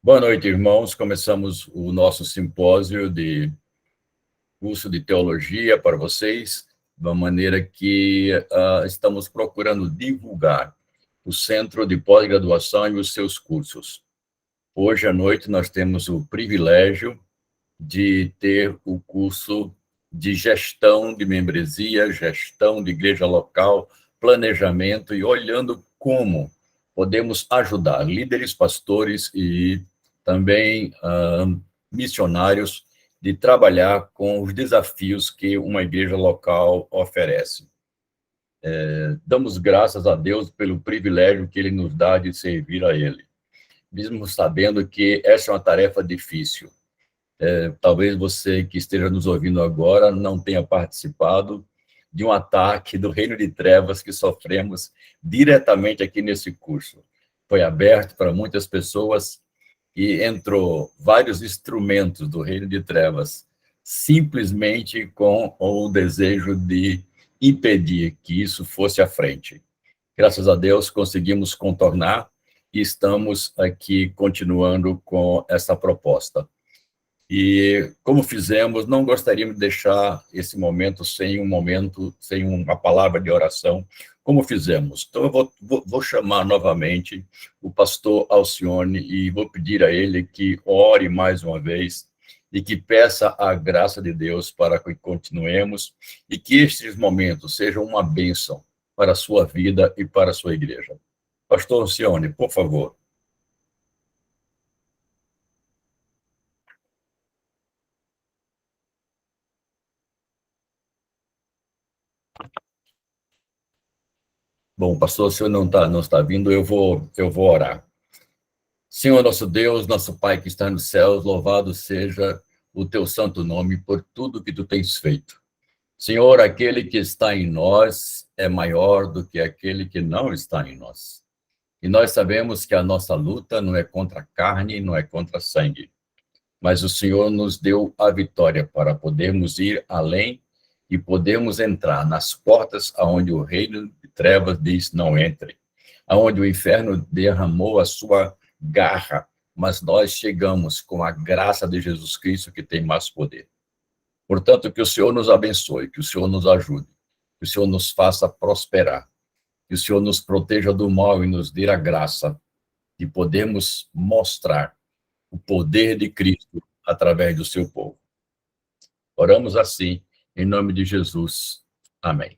Boa noite, irmãos. Começamos o nosso simpósio de curso de teologia para vocês, de uma maneira que estamos procurando divulgar o Centro de Pós-Graduação e os seus cursos. Hoje à noite nós temos o privilégio de ter o curso de gestão de membresia, gestão de igreja local, planejamento e olhando como podemos ajudar líderes, pastores e também missionários de trabalhar com os desafios que uma igreja local oferece. Damos graças a Deus pelo privilégio que Ele nos dá de servir a Ele, mesmo sabendo que essa é uma tarefa difícil. Talvez você que esteja nos ouvindo agora não tenha participado de um ataque do reino de trevas que sofremos diretamente aqui nesse curso. Foi aberto para muitas pessoas e entrou vários instrumentos do reino de trevas, simplesmente com o desejo de impedir que isso fosse à frente. Graças a Deus conseguimos contornar e estamos aqui continuando com essa proposta. E, como fizemos, não gostaríamos de deixar esse momento sem uma palavra de oração, como fizemos. Então, eu vou chamar novamente o pastor Alcione e vou pedir a ele que ore mais uma vez e que peça a graça de Deus para que continuemos e que estes momentos sejam uma bênção para a sua vida e para a sua igreja. Pastor Alcione, por favor. Bom, pastor, o senhor não está vindo, eu vou orar. Senhor nosso Deus, nosso Pai que está nos céus, louvado seja o teu santo nome por tudo que tu tens feito. Senhor, aquele que está em nós é maior do que aquele que não está em nós. E nós sabemos que a nossa luta não é contra a carne, não é contra sangue, mas o Senhor nos deu a vitória para podermos ir além e podermos entrar nas portas aonde o reino de trevas diz não entre, aonde o inferno derramou a sua garra, mas nós chegamos com a graça de Jesus Cristo que tem mais poder. Portanto, que o Senhor nos abençoe, que o Senhor nos ajude, que o Senhor nos faça prosperar, que o Senhor nos proteja do mal e nos dê a graça de podermos mostrar o poder de Cristo através do seu povo. Oramos assim, em nome de Jesus. Amém.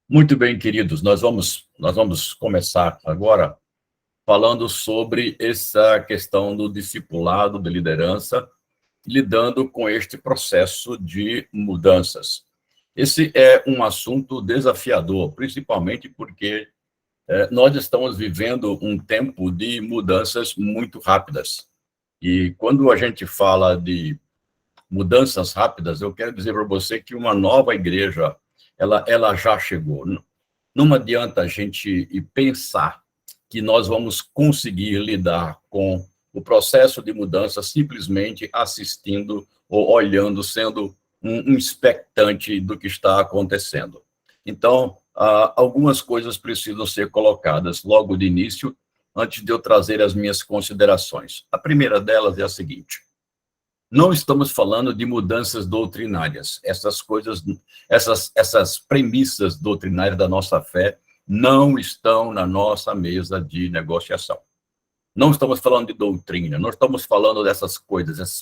Muito bem, queridos, nós vamos começar agora falando sobre essa questão do discipulado, de liderança, lidando com este processo de mudanças. Esse é um assunto desafiador, principalmente porque nós estamos vivendo um tempo de mudanças muito rápidas. E quando a gente fala de mudanças rápidas, eu quero dizer para você que uma nova igreja, ela já chegou. Não adianta a gente pensar que nós vamos conseguir lidar com o processo de mudança simplesmente assistindo ou olhando, sendo um expectante do que está acontecendo. Então, algumas coisas precisam ser colocadas logo de início, antes de eu trazer as minhas considerações. A primeira delas é a seguinte: não estamos falando de mudanças doutrinárias. Essas coisas, essas premissas doutrinárias da nossa fé não estão na nossa mesa de negociação. Não estamos falando de doutrina, não estamos falando dessas coisas.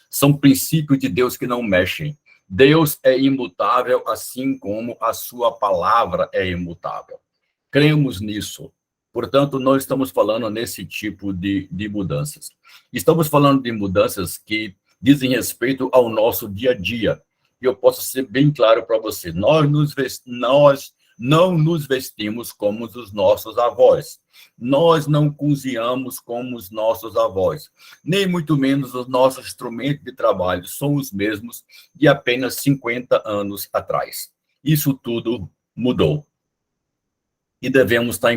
São princípios de Deus que não mexem. Deus é imutável, assim como a sua palavra é imutável. Cremos nisso. Portanto, não estamos falando nesse tipo de mudanças. Estamos falando de mudanças que dizem respeito ao nosso dia a dia. E eu posso ser bem claro para você: nós não nos vestimos como os nossos avós. Nós não cozinhamos como os nossos avós. Nem muito menos os nossos instrumentos de trabalho são os mesmos de apenas 50 anos atrás. Isso tudo mudou. E devemos estar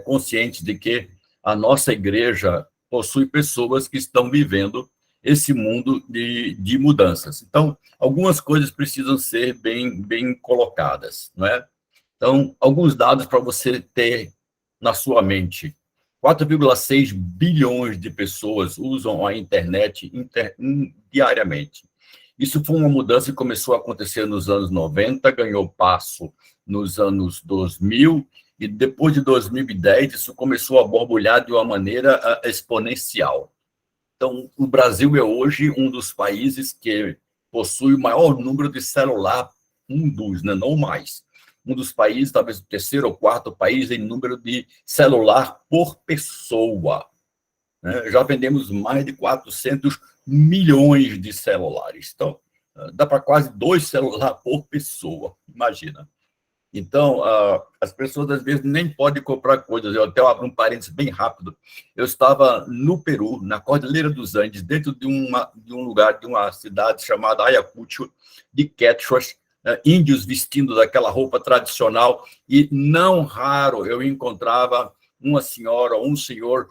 conscientes de que a nossa igreja possui pessoas que estão vivendo esse mundo de mudanças. Então, algumas coisas precisam ser bem colocadas, não é? Então, alguns dados para você ter na sua mente. 4,6 bilhões de pessoas usam a internet diariamente. Isso foi uma mudança que começou a acontecer nos anos 90, ganhou passo nos anos 2000, e depois de 2010, isso começou a borbulhar de uma maneira exponencial. Então, o Brasil é hoje um dos países que possui o maior número de celular, né, não mais. Um dos países, talvez o terceiro ou quarto país em número de celular por pessoa. Né? Já vendemos mais de 400 milhões de celulares. Então, dá para quase 2 celulares por pessoa, imagina. Então, as pessoas, às vezes, nem podem comprar coisas. Eu até abro um parênteses bem rápido. Eu estava no Peru, na Cordilheira dos Andes, dentro de um lugar, de uma cidade chamada Ayacucho, de quechuas, índios vestindo daquela roupa tradicional, e não raro eu encontrava uma senhora ou um senhor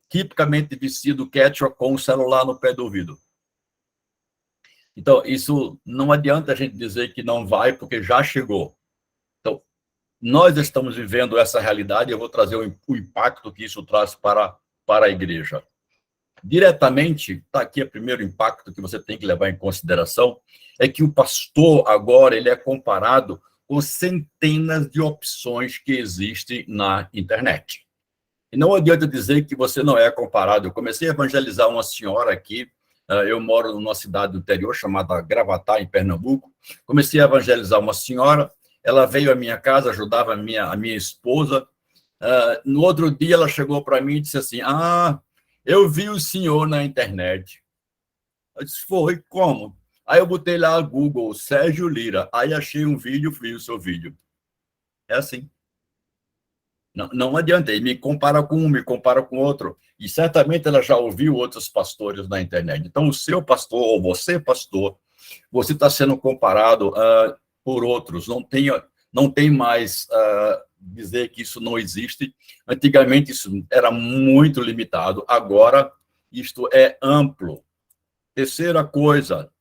tipicamente vestido quechua com o celular no pé do ouvido. Então, isso não adianta a gente dizer que não vai, porque já chegou. Então, nós estamos vivendo essa realidade, eu vou trazer o impacto que isso traz para a igreja. Diretamente, está aqui o primeiro impacto que você tem que levar em consideração, é que o pastor agora ele é comparado com centenas de opções que existem na internet. E não adianta dizer que você não é comparado. Eu comecei a evangelizar uma senhora aqui, eu moro numa cidade do interior chamada Gravatá, em Pernambuco. Comecei a evangelizar uma senhora, ela veio à minha casa, ajudava a minha esposa. No outro dia, ela chegou para mim e disse assim, eu vi o senhor na internet. Eu disse, foi, como? Aí eu botei lá no Google, Sérgio Lira, aí achei um vídeo, vi o seu vídeo. É assim. Não adianta, ele me compara com um, me compara com outro. E certamente ela já ouviu outros pastores na internet. Então, o seu pastor, ou você, pastor, você está sendo comparado por outros. Não tem mais dizer que isso não existe. Antigamente, isso era muito limitado. Agora, isto é amplo. Terceira coisa,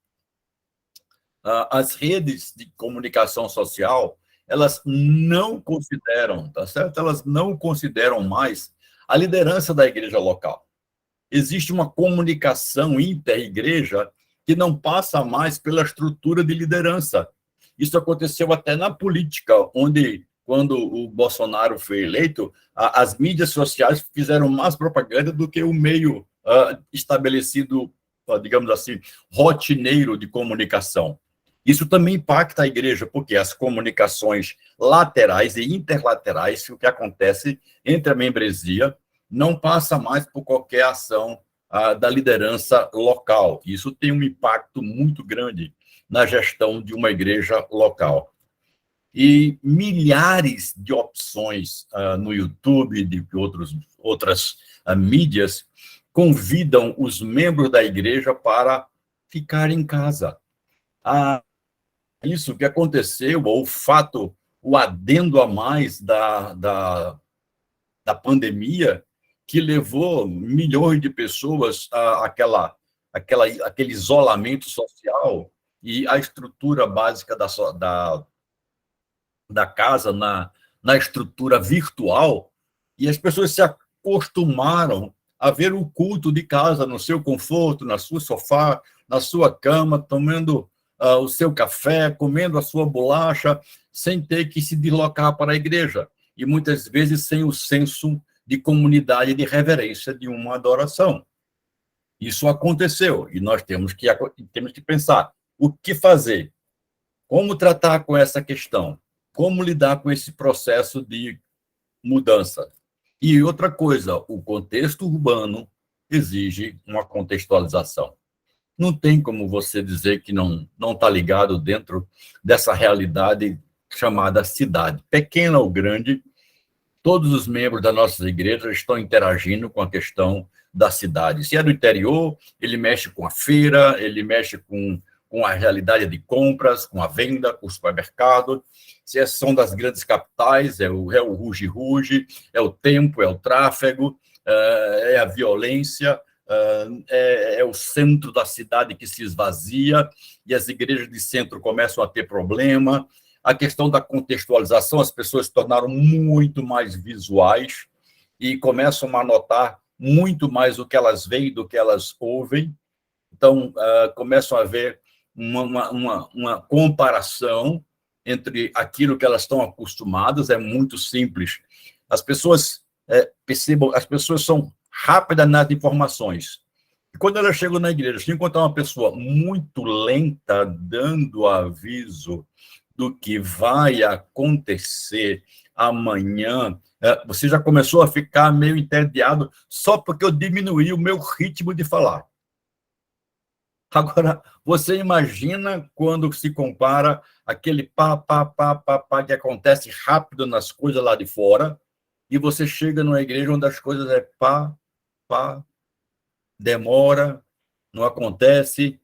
as redes de comunicação social, elas não consideram, tá certo? Elas não consideram mais a liderança da igreja local. Existe uma comunicação inter-igreja que não passa mais pela estrutura de liderança. Isso aconteceu até na política, onde, quando o Bolsonaro foi eleito, as mídias sociais fizeram mais propaganda do que o meio estabelecido, digamos assim, rotineiro de comunicação. Isso também impacta a igreja, porque as comunicações laterais e interlaterais, o que acontece entre a membresia, não passa mais por qualquer ação da liderança local. Isso tem um impacto muito grande na gestão de uma igreja local. E milhares de opções no YouTube, de outras mídias, convidam os membros da igreja para ficar em casa. Isso que aconteceu, ou o fato, o adendo a mais da pandemia, que levou milhões de pessoas aquele isolamento social e a estrutura básica da casa na estrutura virtual, e as pessoas se acostumaram a ver o culto de casa no seu conforto, na sua sofá, na sua cama, tomando o seu café, comendo a sua bolacha, sem ter que se deslocar para a igreja, e muitas vezes sem o senso de comunidade, de reverência, de uma adoração. Isso aconteceu, e nós temos que pensar o que fazer, como tratar com essa questão, como lidar com esse processo de mudança. E outra coisa, o contexto urbano exige uma contextualização. Não tem como você dizer que não está ligado dentro dessa realidade chamada cidade. Pequena ou grande, todos os membros da nossa igreja estão interagindo com a questão da cidade. Se é do interior, ele mexe com a feira, ele mexe com a realidade de compras, com a venda, com o supermercado. Se são das grandes capitais, é o ruge-ruge, é o tempo, é o tráfego, é a violência, é o centro da cidade que se esvazia, e as igrejas de centro começam a ter problema. A questão da contextualização, as pessoas se tornaram muito mais visuais, e começam a notar muito mais o que elas veem do que elas ouvem. Então, começam a ver uma comparação entre aquilo que elas estão acostumadas. É muito simples. As pessoas percebam, as pessoas são rápidas nas informações. E quando elas chegam na igreja, se encontrar uma pessoa muito lenta, dando aviso do que vai acontecer amanhã, você já começou a ficar meio entediado só porque eu diminuí o meu ritmo de falar. Agora, você imagina quando se compara aquele pá que acontece rápido nas coisas lá de fora, e você chega numa igreja onde as coisas é pá, demora, não acontece.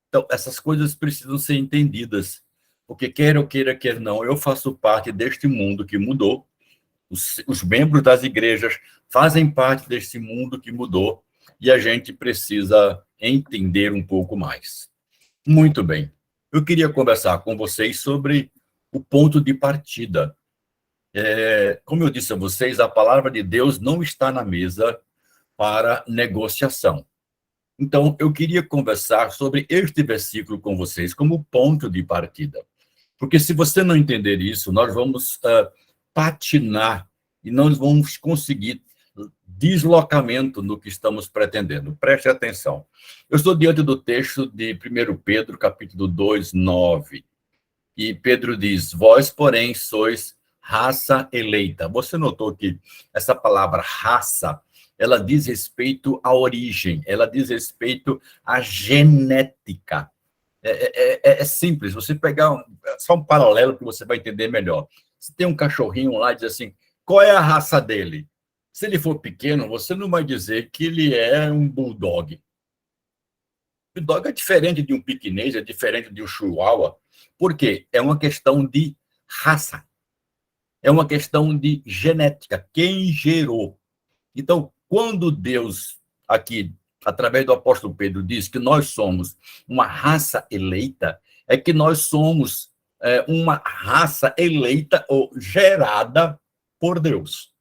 Então, essas coisas precisam ser entendidas, porque quer eu queira, quer não, eu faço parte deste mundo que mudou, os membros das igrejas fazem parte desse mundo que mudou, e a gente precisa entender um pouco mais. Muito bem. Eu queria conversar com vocês sobre o ponto de partida. Como eu disse a vocês, a palavra de Deus não está na mesa para negociação. Então, eu queria conversar sobre este versículo com vocês como ponto de partida. Porque se você não entender isso, nós vamos patinar e não vamos conseguir deslocamento no que estamos pretendendo. Preste atenção. Eu estou diante do texto de 1 Pedro, capítulo 2, 9. E Pedro diz, vós, porém, sois raça eleita. Você notou que essa palavra raça, ela diz respeito à origem, ela diz respeito à genética. É simples, você pegar só um paralelo que você vai entender melhor. Se tem um cachorrinho lá e diz assim, qual é a raça dele? Se ele for pequeno, você não vai dizer que ele é um bulldog. O bulldog é diferente de um piquinês, é diferente de um chihuahua. Por quê? É uma questão de raça. É uma questão de genética. Quem gerou? Então, quando Deus, aqui, através do apóstolo Pedro, diz que nós somos uma raça eleita, é que nós somos uma raça eleita ou gerada por Deus.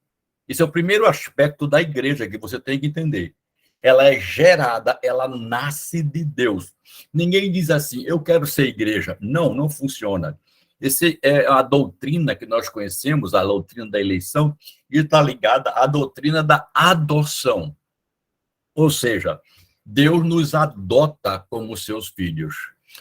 Esse é o primeiro aspecto da igreja que você tem que entender. Ela é gerada, ela nasce de Deus. Ninguém diz assim, eu quero ser igreja. Não, não funciona. Essa é a doutrina que nós conhecemos, a doutrina da eleição, e está ligada à doutrina da adoção. Ou seja, Deus nos adota como seus filhos.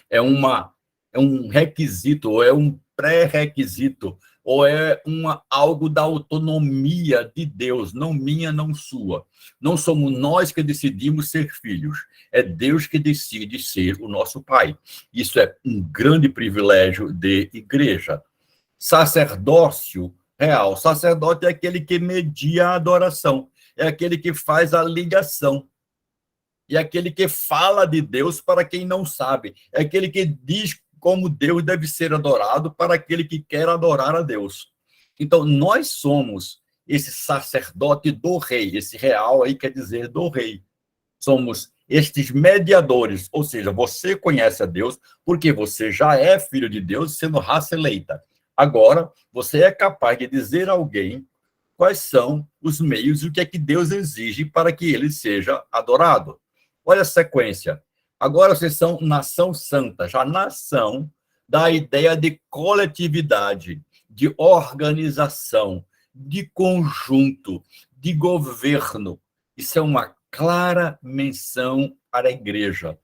É um requisito, ou é um pré-requisito, ou é algo da autonomia de Deus, não minha, não sua. Não somos nós que decidimos ser filhos, é Deus que decide ser o nosso Pai. Isso é um grande privilégio de igreja. Sacerdócio real. Sacerdote é aquele que media a adoração, é aquele que faz a ligação. E aquele que fala de Deus para quem não sabe. É aquele que diz como Deus deve ser adorado para aquele que quer adorar a Deus. Então, nós somos esse sacerdote do rei. Esse real aí quer dizer do rei. Somos estes mediadores, ou seja, você conhece a Deus porque você já é filho de Deus, sendo raça eleita. Agora, você é capaz de dizer a alguém quais são os meios e o que é que Deus exige para que ele seja adorado. Olha a sequência. Agora vocês são nação santa, já nação da ideia de coletividade, de organização, de conjunto, de governo. Isso é uma clara menção para a igreja.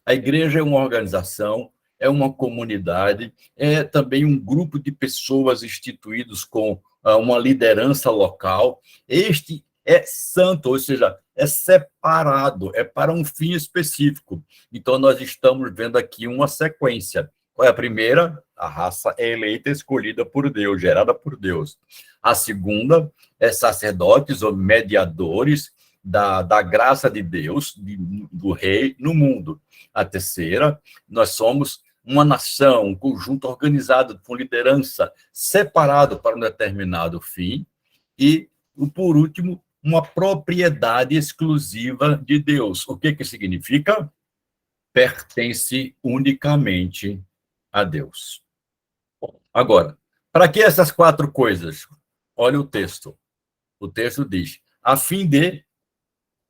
A igreja é uma organização, é uma comunidade, é também um grupo de pessoas instituídos com uma liderança local. Este é santo, ou seja, é separado, é para um fim específico. Então, nós estamos vendo aqui uma sequência. Qual é a primeira? A raça é eleita, escolhida por Deus, gerada por Deus. A segunda é sacerdotes ou mediadores da graça de Deus, do rei, no mundo. A terceira, nós somos uma nação, um conjunto organizado com liderança, separado para um determinado fim. E, por último, uma propriedade exclusiva de Deus. O que significa? Pertence unicamente a Deus. Agora, para que essas quatro coisas? Olha o texto. O texto diz, a fim de,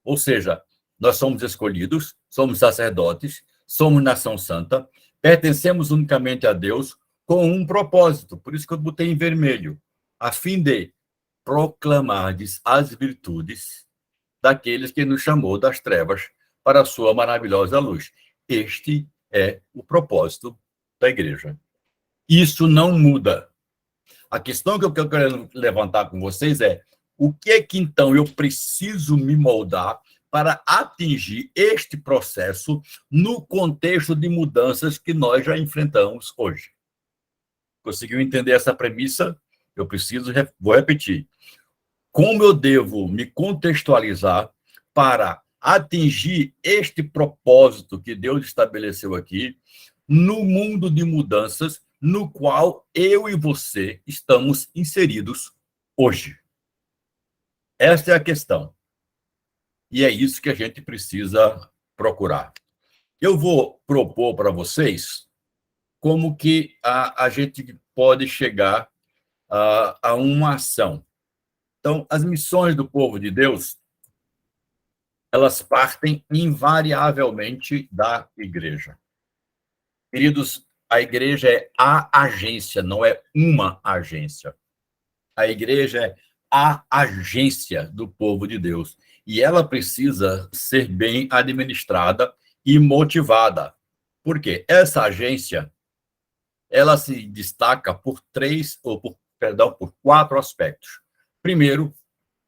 ou seja, nós somos escolhidos, somos sacerdotes, somos nação santa, pertencemos unicamente a Deus com um propósito, por isso que eu botei em vermelho, a fim de proclamardes as virtudes daqueles que nos chamou das trevas para a sua maravilhosa luz. Este é o propósito da igreja. Isso não muda. A questão que eu quero levantar com vocês é o que é que, então, eu preciso me moldar para atingir este processo no contexto de mudanças que nós já enfrentamos hoje. Conseguiu entender essa premissa? Eu preciso, vou repetir. Como eu devo me contextualizar para atingir este propósito que Deus estabeleceu aqui no mundo de mudanças no qual eu e você estamos inseridos hoje? Esta é a questão. E é isso que a gente precisa procurar. Eu vou propor para vocês como que a gente pode chegar a uma ação. Então, as missões do povo de Deus, elas partem invariavelmente da igreja. Queridos, a igreja é a agência, não é uma agência. A igreja é a agência do povo de Deus. E ela precisa ser bem administrada e motivada. Por quê? Essa agência, ela se destaca por por quatro aspectos. Primeiro,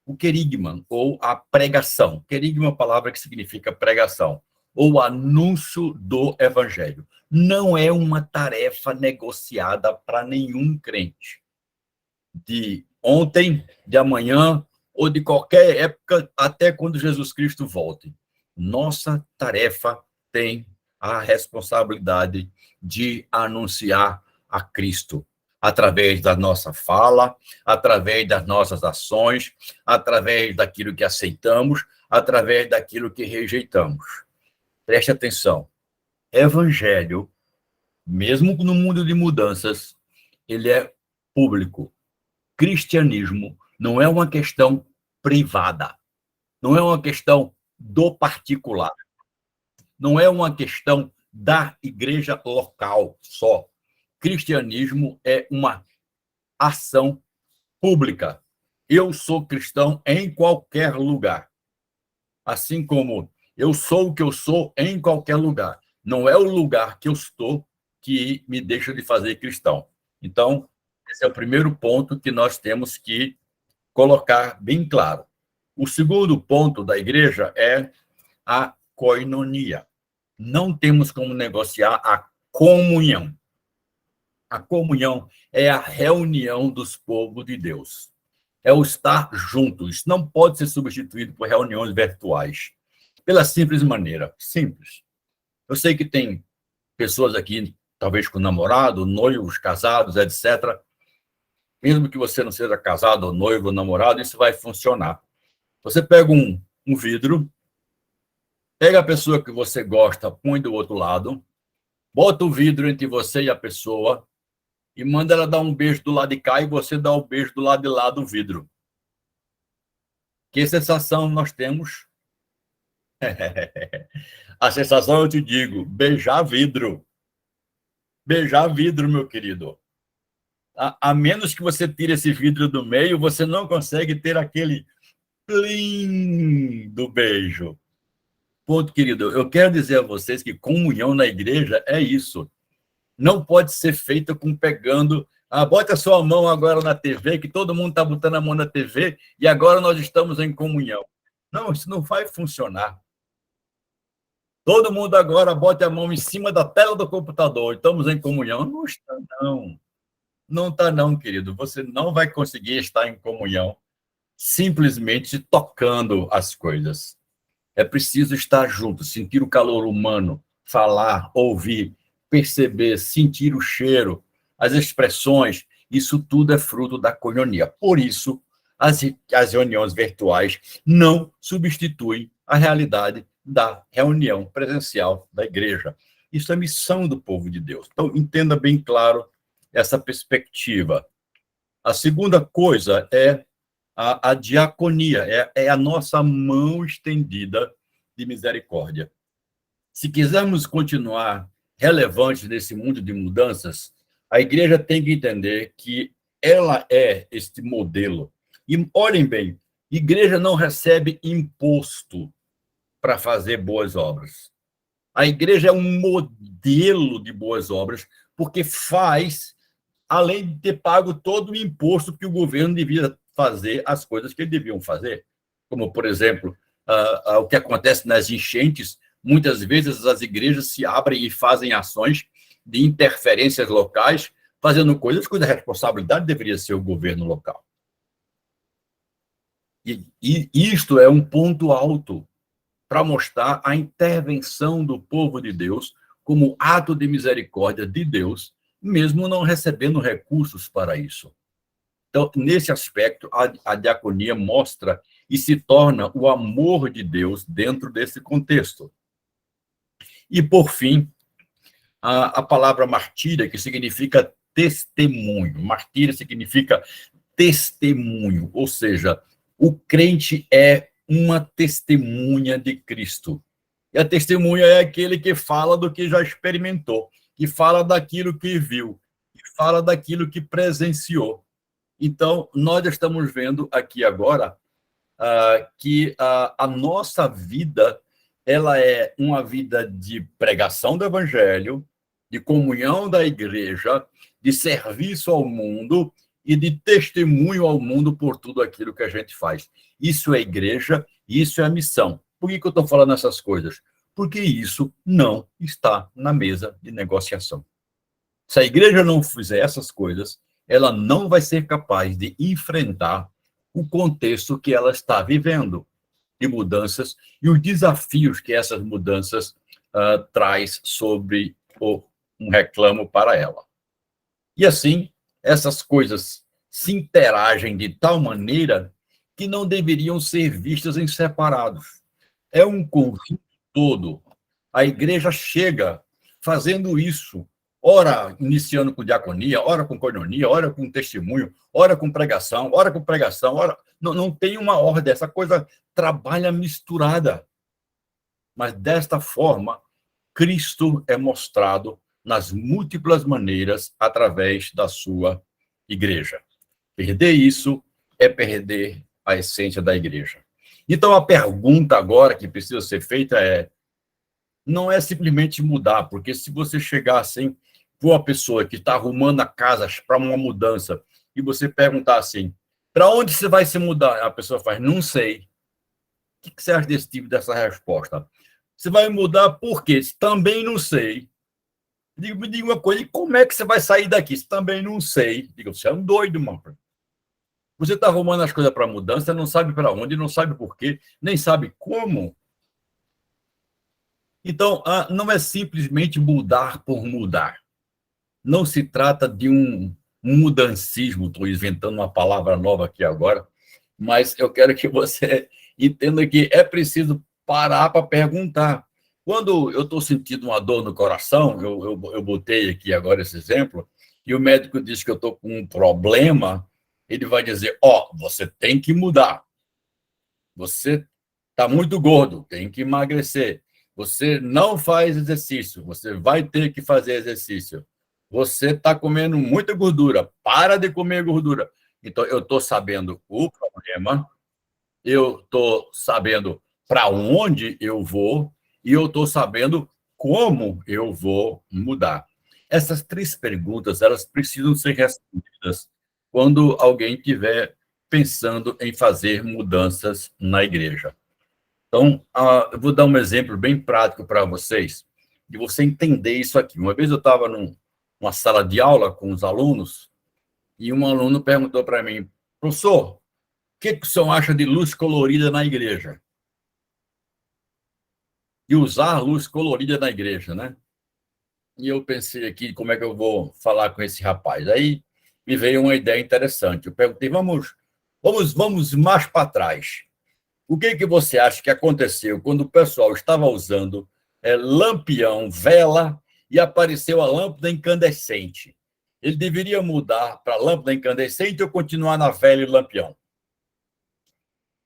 o querigma, ou a pregação. Querigma é uma palavra que significa pregação, ou anúncio do evangelho. Não é uma tarefa negociada para nenhum crente. De ontem, de amanhã, ou de qualquer época, até quando Jesus Cristo volte. Nossa tarefa tem a responsabilidade de anunciar a Cristo, através da nossa fala, através das nossas ações, através daquilo que aceitamos, através daquilo que rejeitamos. Preste atenção. Evangelho, mesmo no mundo de mudanças, ele é público. Cristianismo não é uma questão privada, não é uma questão do particular, não é uma questão da igreja local só. Cristianismo é uma ação pública. Eu sou cristão em qualquer lugar. Assim como eu sou o que eu sou em qualquer lugar. Não é o lugar que eu estou que me deixa de fazer cristão. Então, esse é o primeiro ponto que nós temos que colocar bem claro. O segundo ponto da igreja é a koinonia. Não temos como negociar a comunhão. A comunhão é a reunião dos povos de Deus. É o estar juntos. Isso não pode ser substituído por reuniões virtuais. Pela simples maneira. Simples. Eu sei que tem pessoas aqui, talvez com namorado, noivos, casados, etc. Mesmo que você não seja casado, ou noivo, ou namorado, isso vai funcionar. Você pega um vidro, pega a pessoa que você gosta, põe do outro lado, bota o vidro entre você e a pessoa, e manda ela dar um beijo do lado de cá e você dá o beijo do lado de lá do vidro. Que sensação nós temos? A sensação, eu te digo, beijar vidro. Beijar vidro, meu querido. A menos que você tire esse vidro do meio, você não consegue ter aquele plim do beijo. Ponto, querido. Eu quero dizer a vocês que comunhão na igreja é isso. Não pode ser feita com pegando... bota a sua mão agora na TV, que todo mundo está botando a mão na TV, e agora nós estamos em comunhão. Não, isso não vai funcionar. Todo mundo agora bota a mão em cima da tela do computador, estamos em comunhão. Não está, não. Não está, não, querido. Você não vai conseguir estar em comunhão simplesmente tocando as coisas. É preciso estar junto, sentir o calor humano, falar, ouvir, perceber, sentir o cheiro, as expressões. Isso tudo é fruto da koinonia. Por isso, as reuniões virtuais não substituem a realidade da reunião presencial da igreja. Isso é missão do povo de Deus. Então, entenda bem claro essa perspectiva. A segunda coisa é a diaconia, é a nossa mão estendida de misericórdia. Se quisermos continuar relevantes nesse mundo de mudanças, a igreja tem que entender que ela é este modelo. E olhem bem, igreja não recebe imposto para fazer boas obras. A igreja é um modelo de boas obras, porque faz, além de ter pago todo o imposto que o governo devia fazer, as coisas que eles deviam fazer. Como, por exemplo, o que acontece nas enchentes, muitas vezes as igrejas se abrem e fazem ações de interferências locais, fazendo coisas cuja responsabilidade deveria ser o governo local. E isto é um ponto alto para mostrar a intervenção do povo de Deus como ato de misericórdia de Deus, mesmo não recebendo recursos para isso. Então, nesse aspecto, a diaconia mostra e se torna o amor de Deus dentro desse contexto. E, por fim, a palavra martíria, que significa testemunho. Martíria significa testemunho, ou seja, o crente é uma testemunha de Cristo. E a testemunha é aquele que fala do que já experimentou, que fala daquilo que viu, que fala daquilo que presenciou. Então, nós estamos vendo aqui agora que a nossa vida ela é uma vida de pregação do evangelho, de comunhão da igreja, de serviço ao mundo e de testemunho ao mundo por tudo aquilo que a gente faz. Isso é igreja, isso é a missão. Por que eu estou falando essas coisas? Porque isso não está na mesa de negociação. Se a igreja não fizer essas coisas, ela não vai ser capaz de enfrentar o contexto que ela está vivendo, de mudanças e os desafios que essas mudanças traz sobre um reclamo para ela. E assim, essas coisas se interagem de tal maneira que não deveriam ser vistas em separados. É um conjunto todo. A igreja chega fazendo isso, ora iniciando com diaconia, ora com coinonia, ora com testemunho, ora com pregação, ora... Não tem uma ordem, essa coisa trabalha misturada. Mas desta forma, Cristo é mostrado nas múltiplas maneiras através da sua igreja. Perder isso é perder a essência da igreja. Então, a pergunta agora que precisa ser feita não é simplesmente mudar, porque se você chegar assim para uma pessoa que está arrumando a casa para uma mudança e você perguntar assim, para onde você vai se mudar? A pessoa faz, não sei. O que você acha desse tipo, dessa resposta? Você vai mudar por quê? Também não sei. Me diga uma coisa, e como é que você vai sair daqui? Também não sei. Diga, você é um doido, mano. Você está arrumando as coisas para mudança, não sabe para onde, não sabe por quê, nem sabe como. Então, não é simplesmente mudar por mudar. Não se trata de um mudancismo, estou inventando uma palavra nova aqui agora, mas eu quero que você entenda que é preciso parar para perguntar. Quando eu estou sentindo uma dor no coração, eu botei aqui agora esse exemplo, e o médico diz que eu estou com um problema, ele vai dizer, você tem que mudar. Você está muito gordo, tem que emagrecer. Você não faz exercício, você vai ter que fazer exercício. Você está comendo muita gordura, para de comer gordura. Então, eu estou sabendo o problema, eu estou sabendo para onde eu vou e eu estou sabendo como eu vou mudar. Essas 3 perguntas, elas precisam ser respondidas quando alguém estiver pensando em fazer mudanças na igreja. Então, eu vou dar um exemplo bem prático para vocês, de você entender isso aqui. Uma vez eu estava numa sala de aula com os alunos e um aluno perguntou para mim, professor, o que o senhor acha de luz colorida na igreja? De usar luz colorida na igreja, né? E eu pensei aqui, como é que eu vou falar com esse rapaz? Aí me veio uma ideia interessante. Eu perguntei, vamos mais para trás. O que você acha que aconteceu quando o pessoal estava usando lampião, vela, e apareceu a lâmpada incandescente? Ele deveria mudar para lâmpada incandescente ou continuar na vela e lampião?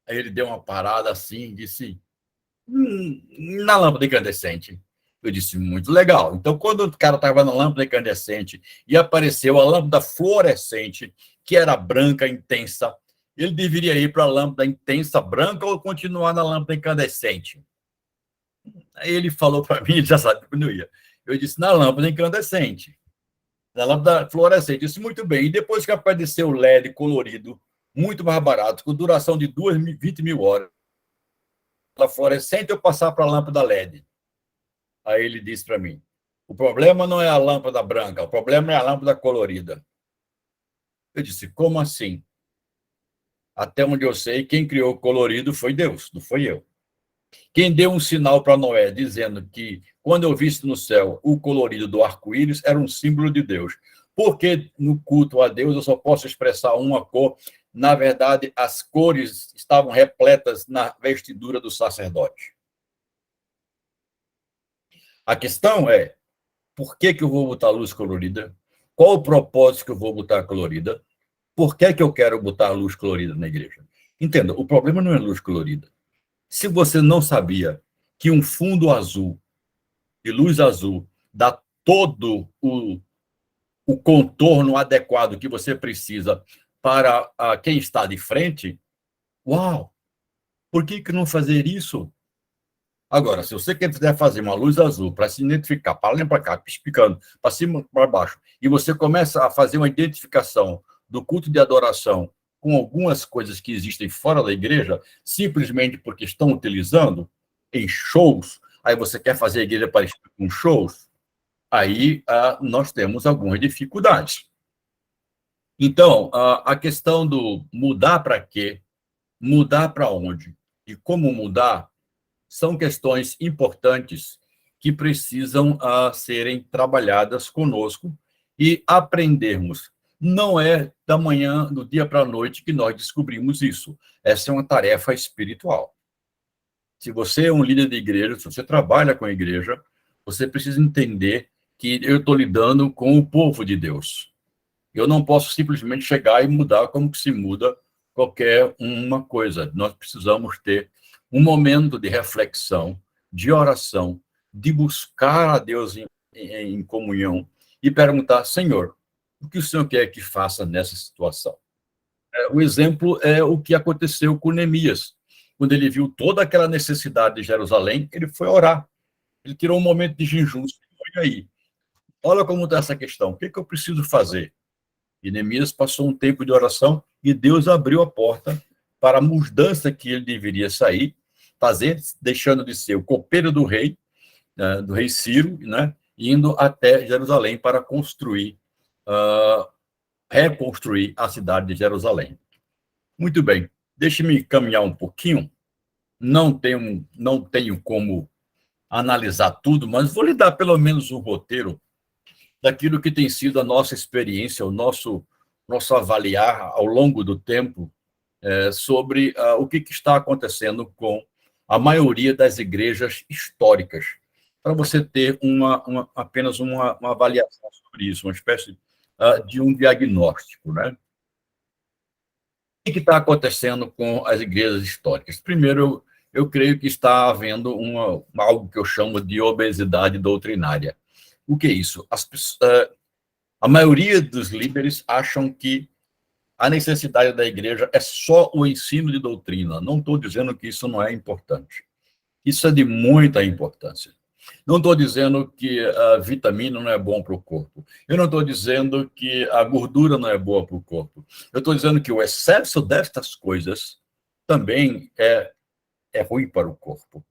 Aí ele deu uma parada assim e disse, na lâmpada incandescente. Eu disse, muito legal. Então, quando o cara estava na lâmpada incandescente e apareceu a lâmpada fluorescente, que era branca, intensa, ele deveria ir para a lâmpada intensa branca ou continuar na lâmpada incandescente? Aí ele falou para mim, ele já sabe que não ia. Eu disse, na lâmpada incandescente. Na lâmpada fluorescente. Eu disse, muito bem. E depois que apareceu o LED colorido, muito mais barato, com duração de 20 mil horas, a fluorescente, eu passar para a lâmpada LED. Aí ele disse para mim, o problema não é a lâmpada branca, o problema é a lâmpada colorida. Eu disse, como assim? Até onde eu sei, quem criou o colorido foi Deus, não foi eu. Quem deu um sinal para Noé, dizendo que quando eu visse no céu o colorido do arco-íris, era um símbolo de Deus. Porque no culto a Deus eu só posso expressar uma cor. Na verdade, as cores estavam repletas na vestidura do sacerdote. A questão é, por que eu vou botar luz colorida? Qual o propósito que eu vou botar colorida? Por que eu quero botar luz colorida na igreja? Entenda, o problema não é luz colorida. Se você não sabia que um fundo azul e luz azul dá todo o contorno adequado que você precisa para quem está de frente, uau! Por que não fazer isso? Agora, se você quiser fazer uma luz azul para se identificar, para lá e para cá, picando, para cima para baixo, e você começa a fazer uma identificação do culto de adoração com algumas coisas que existem fora da igreja, simplesmente porque estão utilizando em shows, aí você quer fazer a igreja parecida com shows, aí nós temos algumas dificuldades. Então, a questão do mudar para quê, mudar para onde e como mudar, são questões importantes que precisam serem trabalhadas conosco e aprendermos. Não é da manhã, do dia para a noite, que nós descobrimos isso. Essa é uma tarefa espiritual. Se você é um líder de igreja, se você trabalha com a igreja, você precisa entender que eu estou lidando com o povo de Deus. Eu não posso simplesmente chegar e mudar como que se muda qualquer uma coisa. Nós precisamos ter um momento de reflexão, de oração, de buscar a Deus em comunhão e perguntar, Senhor, o que o Senhor quer que faça nessa situação? O exemplo é o que aconteceu com Neemias. Quando ele viu toda aquela necessidade de Jerusalém, ele foi orar. Ele tirou um momento de jejum. Olha aí, olha como está essa questão. O que eu preciso fazer? E Neemias passou um tempo de oração e Deus abriu a porta para a mudança que ele deveria sair, fazer, deixando de ser o copeiro do rei Ciro, né, indo até Jerusalém para reconstruir a cidade de Jerusalém. Muito bem, deixe-me caminhar um pouquinho. Não tenho como analisar tudo, mas vou lhe dar pelo menos um roteiro daquilo que tem sido a nossa experiência, o nosso avaliar ao longo do tempo sobre o que está acontecendo com a maioria das igrejas históricas, para você ter apenas uma avaliação sobre isso, uma espécie de um diagnóstico, né? O que está acontecendo com as igrejas históricas? Primeiro, eu creio que está havendo algo que eu chamo de obesidade doutrinária. O que é isso? A maioria dos líderes acham que a necessidade da igreja é só o ensino de doutrina. Não estou dizendo que isso não é importante. Isso é de muita importância. Não estou dizendo que a vitamina não é bom para o corpo. Eu não estou dizendo que a gordura não é boa para o corpo. Eu estou dizendo que o excesso destas coisas também é ruim para o corpo.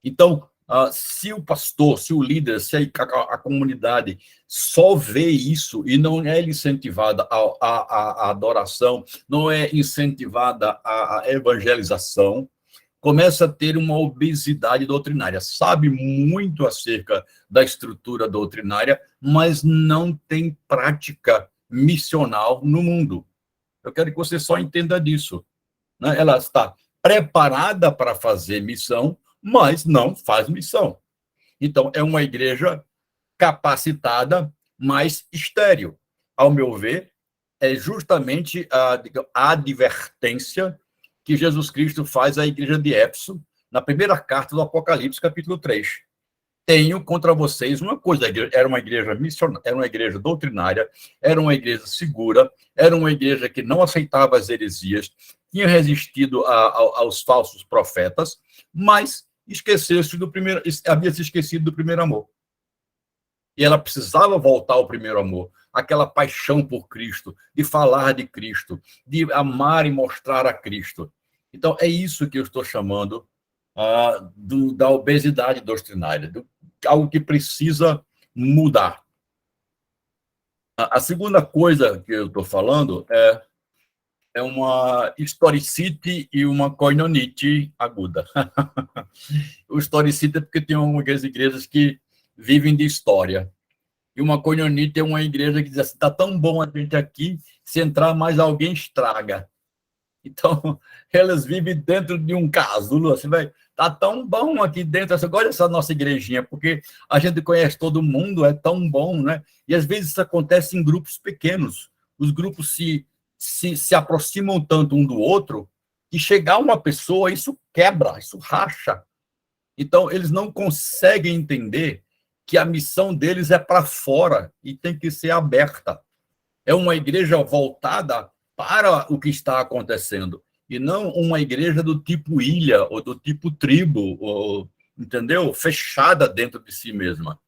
Então, se o pastor, se o líder, se a comunidade só vê isso e não é incentivada a adoração, não é incentivada a evangelização, começa a ter uma obesidade doutrinária. Sabe muito acerca da estrutura doutrinária, mas não tem prática missional no mundo. Eu quero que você só entenda disso, né? Ela está preparada para fazer missão, mas não faz missão. Então, é uma igreja capacitada, mas estéril. Ao meu ver, é justamente a advertência que Jesus Cristo faz à igreja de Éfeso, na primeira carta do Apocalipse, capítulo 3. Tenho contra vocês uma coisa: era uma igreja missionária, era uma igreja doutrinária, era uma igreja segura, era uma igreja que não aceitava as heresias, tinha resistido aos falsos profetas, mas havia se esquecido do primeiro amor. E ela precisava voltar ao primeiro amor, aquela paixão por Cristo, de falar de Cristo, de amar e mostrar a Cristo. Então, é isso que eu estou chamando da obesidade doutrinária, algo que precisa mudar. A segunda coisa que eu estou falando é uma historicite e uma koinonite aguda. O historicite é porque tem algumas igrejas que vivem de história. E uma koinonite é uma igreja que diz assim: está tão bom a gente aqui, se entrar mais alguém estraga. Então, elas vivem dentro de um casulo, assim, vai, tá tão bom aqui dentro, eu gosto dessa nossa igrejinha, porque a gente conhece todo mundo, é tão bom, né? E às vezes isso acontece em grupos pequenos. Os grupos se aproximam tanto um do outro que chegar uma pessoa, isso quebra, isso racha. Então, eles não conseguem entender que a missão deles é para fora e tem que ser aberta. É uma igreja voltada para o que está acontecendo, e não uma igreja do tipo ilha ou do tipo tribo, entendeu? Fechada dentro de si mesma.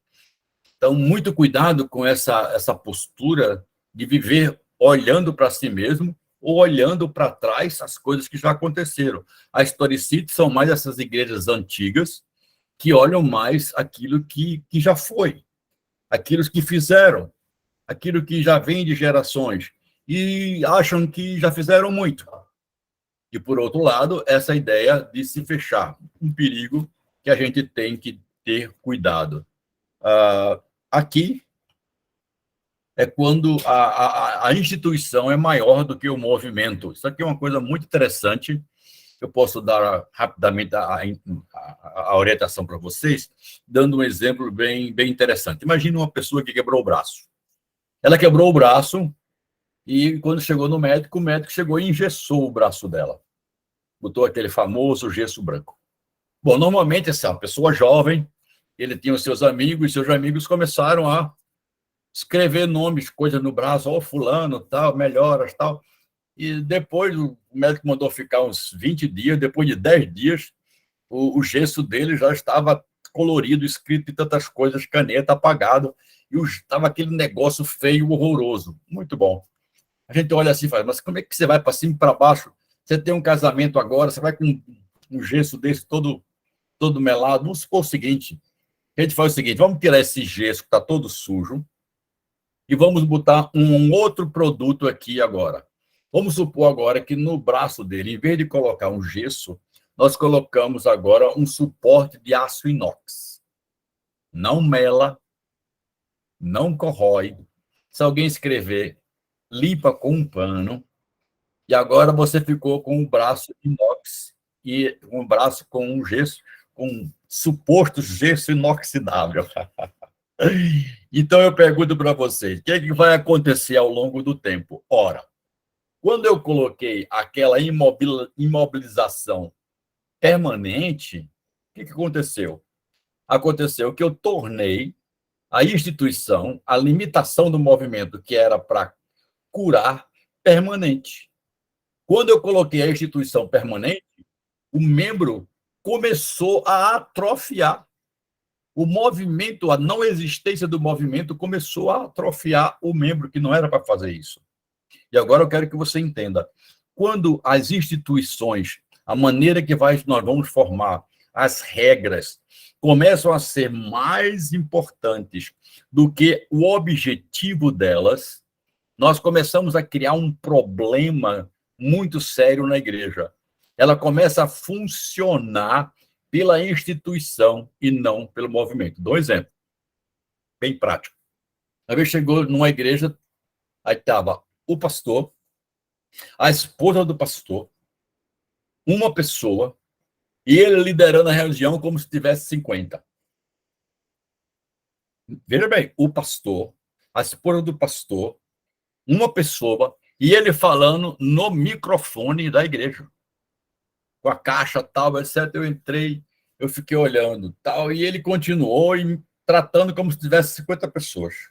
Então, muito cuidado com essa postura de viver olhando para si mesmo ou olhando para trás as coisas que já aconteceram. As historicites são mais essas igrejas antigas que olham mais aquilo que já foi, aquilo que fizeram, aquilo que já vem de gerações, e acham que já fizeram muito. E, por outro lado, essa ideia de se fechar, um perigo que a gente tem que ter cuidado. Aqui é quando a instituição é maior do que o movimento. Isso aqui é uma coisa muito interessante. Eu posso dar rapidamente a orientação para vocês, dando um exemplo bem interessante. Imagina uma pessoa que quebrou o braço. Ela quebrou o braço e, quando chegou no médico, o médico chegou e engessou o braço dela. Botou aquele famoso gesso branco. Bom, normalmente, essa pessoa jovem, ele tinha os seus amigos começaram a escrever nomes, coisas no braço: ó, fulano, tal, melhoras, tal. E depois o médico mandou ficar uns 20 dias, depois de 10 dias, o gesso dele já estava colorido, escrito em tantas coisas, caneta, apagado, e estava aquele negócio feio, horroroso. Muito bom. A gente olha assim e fala: mas como é que você vai para cima e para baixo? Você tem um casamento agora, você vai com um gesso desse todo melado. Vamos supor o seguinte: a gente faz o seguinte, vamos tirar esse gesso que está todo sujo e vamos botar um outro produto aqui agora. Vamos supor agora que no braço dele, em vez de colocar um gesso, nós colocamos agora um suporte de aço inox. Não mela, não corrói. Se alguém escrever, limpa com um pano. E agora você ficou com um braço inox e um braço com um gesso, com suposto gesso inoxidável. Então eu pergunto para vocês: o que é que vai acontecer ao longo do tempo? Ora, quando eu coloquei aquela imobilização permanente, o que aconteceu? Aconteceu que eu tornei a instituição, a limitação do movimento, que era para curar, permanente. Quando eu coloquei a instituição permanente, o membro começou a atrofiar. O movimento, a não existência do movimento começou a atrofiar o membro, que não era para fazer isso. E agora eu quero que você entenda: quando as instituições, a maneira que nós vamos formar, as regras, começam a ser mais importantes do que o objetivo delas, nós começamos a criar um problema muito sério na igreja. Ela começa a funcionar pela instituição e não pelo movimento. Dou um exemplo bem prático. Uma vez chegou numa igreja, aí estava o pastor, a esposa do pastor, uma pessoa, e ele liderando a reunião como se tivesse 50. Veja bem, o pastor, a esposa do pastor, uma pessoa, e ele falando no microfone da igreja. com a caixa, tal, etc. Eu entrei, eu fiquei olhando, tal, e ele continuou me tratando como se tivesse 50 pessoas.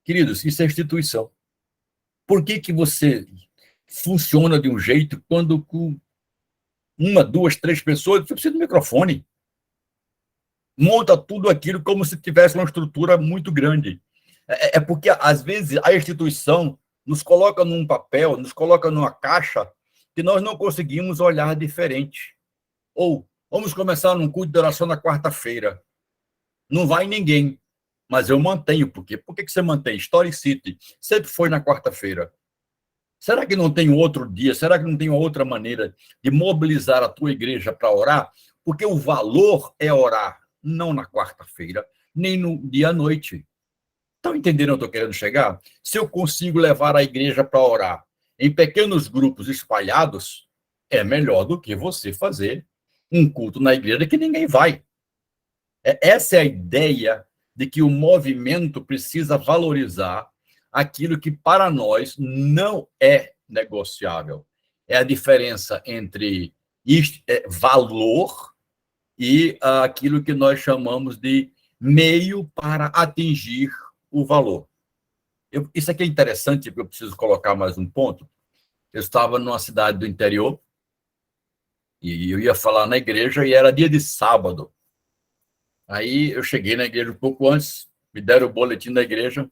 Queridos, isso é instituição. Por que você funciona de um jeito quando com uma, duas, três pessoas, você precisa do microfone? Monta tudo aquilo como se tivesse uma estrutura muito grande. É porque, às vezes, a instituição nos coloca num papel, nos coloca numa caixa que nós não conseguimos olhar diferente. Ou, vamos começar num culto de oração na quarta-feira. Não vai ninguém, mas eu mantenho. Por quê? Por que você mantém? Historicity sempre foi na quarta-feira. Será que não tem outro dia? Será que não tem outra maneira de mobilizar a tua igreja para orar? Porque o valor é orar, não na quarta-feira, nem no dia à noite. Estão entendendo onde eu estou querendo chegar? Se eu consigo levar a igreja para orar em pequenos grupos espalhados, é melhor do que você fazer um culto na igreja que ninguém vai. Essa é a ideia de que o movimento precisa valorizar aquilo que para nós não é negociável. É a diferença entre valor e aquilo que nós chamamos de meio para atingir o valor. Isso aqui é interessante, porque eu preciso colocar mais um ponto. Eu estava numa cidade do interior e eu ia falar na igreja e era dia de sábado. Aí eu cheguei na igreja um pouco antes, me deram o boletim da igreja,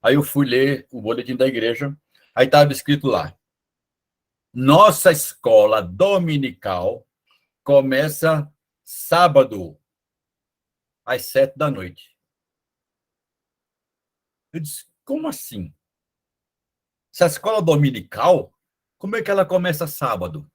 aí eu fui ler o boletim da igreja, aí estava escrito lá: nossa escola dominical começa sábado, às 7 da noite. Eu disse, como assim? Se a escola dominical, como é que ela começa sábado?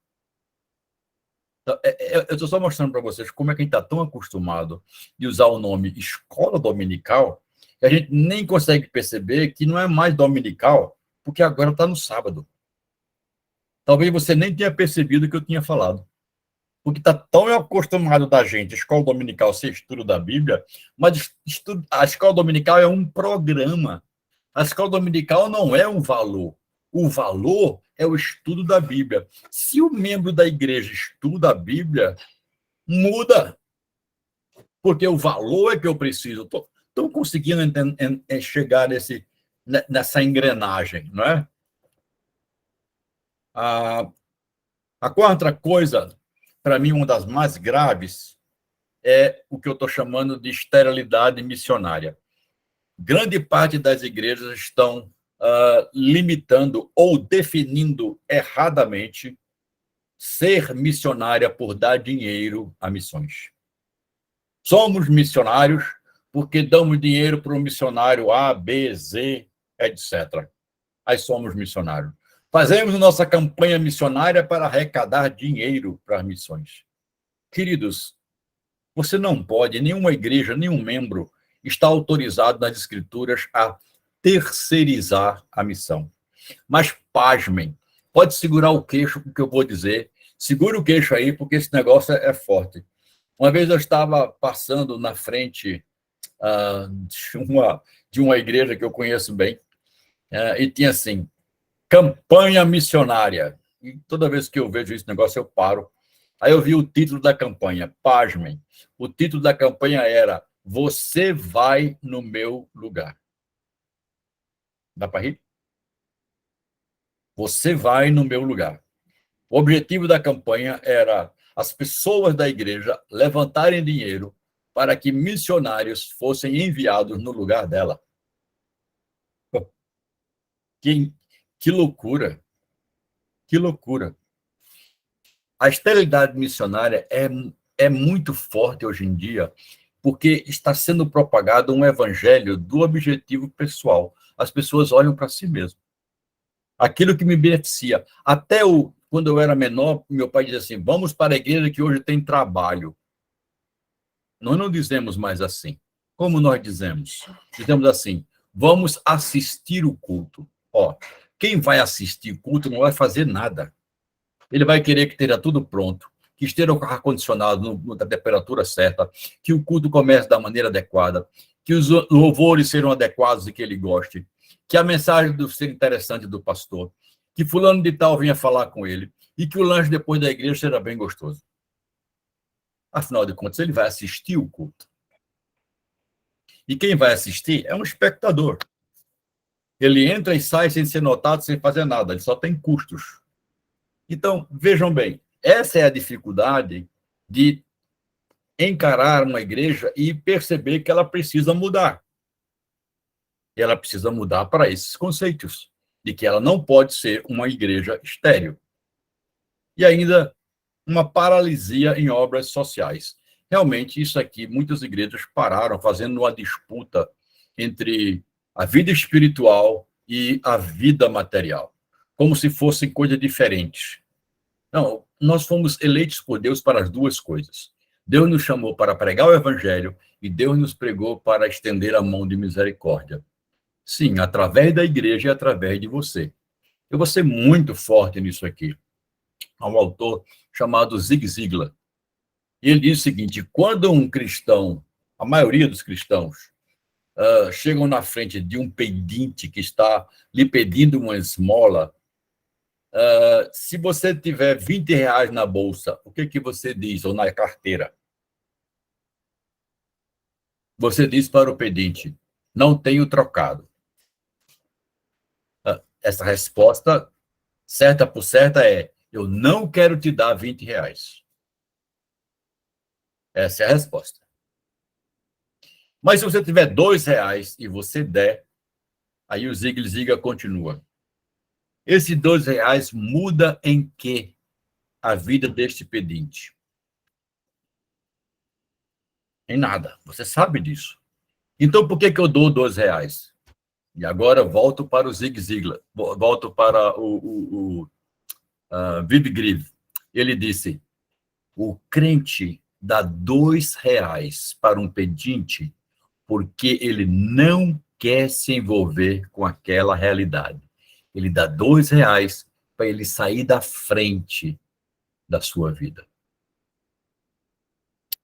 Eu estou só mostrando para vocês como é que a gente está tão acostumado de usar o nome escola dominical que a gente nem consegue perceber que não é mais dominical, porque agora está no sábado. Talvez você nem tenha percebido o que eu tinha falado. Porque está tão acostumado da gente, escola dominical, ser estudo da Bíblia, mas a escola dominical é um programa. A escola dominical não é um valor. O valor é o estudo da Bíblia. Se o membro da igreja estuda a Bíblia, muda. Porque o valor é que eu preciso. Estou conseguindo chegar nessa engrenagem, não é? A quarta coisa, para mim, uma das mais graves, é o que eu estou chamando de esterilidade missionária. Grande parte das igrejas estão limitando ou definindo erradamente ser missionária por dar dinheiro a missões. Somos missionários porque damos dinheiro para um missionário A, B, Z, etc. Aí somos missionários. Fazemos nossa campanha missionária para arrecadar dinheiro para as missões. Queridos, você não pode, nenhuma igreja, nenhum membro está autorizado nas Escrituras a terceirizar a missão. Mas, pasmem, pode segurar o queixo com o que eu vou dizer. Segura o queixo aí, porque esse negócio é forte. Uma vez eu estava passando na frente de uma igreja que eu conheço bem, e tinha assim, campanha missionária. E toda vez que eu vejo esse negócio, eu paro. Aí eu vi o título da campanha, pasmem. O título da campanha era Você vai no meu lugar. Dá para rir? Você vai no meu lugar. O objetivo da campanha era as pessoas da igreja levantarem dinheiro para que missionários fossem enviados no lugar dela. Que loucura! Que loucura! A esterilidade missionária é muito forte hoje em dia, porque está sendo propagado um evangelho do objetivo pessoal. As pessoas olham para si mesmo. Aquilo que me beneficia. Até quando eu era menor, meu pai dizia assim, vamos para a igreja que hoje tem trabalho. Nós não dizemos mais assim. Como nós dizemos? Dizemos assim, vamos assistir o culto. Quem vai assistir o culto não vai fazer nada. Ele vai querer que esteja tudo pronto, que esteja o ar-condicionado na temperatura certa, que o culto comece da maneira adequada, que os louvores sejam adequados e que ele goste, que a mensagem seja interessante do pastor, que fulano de tal venha falar com ele. e que o lanche depois da igreja será bem gostoso. Afinal de contas, ele vai assistir o culto. E quem vai assistir é um espectador. Ele entra e sai sem ser notado, sem fazer nada, ele só tem custos. Então, vejam bem, essa é a dificuldade de encarar uma igreja e perceber que ela precisa mudar. E ela precisa mudar para esses conceitos, de que ela não pode ser uma igreja estéril. E ainda uma paralisia em obras sociais. Realmente, isso aqui, muitas igrejas pararam fazendo uma disputa entre a vida espiritual e a vida material, como se fossem coisas diferentes. Não, nós fomos eleitos por Deus para as duas coisas. Deus nos chamou para pregar o evangelho e Deus nos pregou para estender a mão de misericórdia. Sim, através da igreja e através de você. Eu vou ser muito forte nisso aqui. Há um autor chamado Zig Ziglar. E ele diz o seguinte: quando um cristão, a maioria dos cristãos, chegam na frente de um pedinte que está lhe pedindo uma esmola, se você tiver 20 reais na bolsa, o que você diz, ou na carteira? Você diz para o pedinte: não tenho trocado. Essa resposta, certa por certa, é: eu não quero te dar 20 reais. Essa é a resposta. Mas se você tiver 2 reais e você der, aí o Zig Ziglar continua. Esse 2 reais muda em quê a vida deste pedinte? Em nada. Você sabe disso. Então, por que eu dou 2 reais? E agora volto para o Zig Ziglar, volto para o Viv Grieve. Ele disse: o crente dá 2 reais para um pedinte porque ele não quer se envolver com aquela realidade. Ele dá 2 reais para ele sair da frente da sua vida.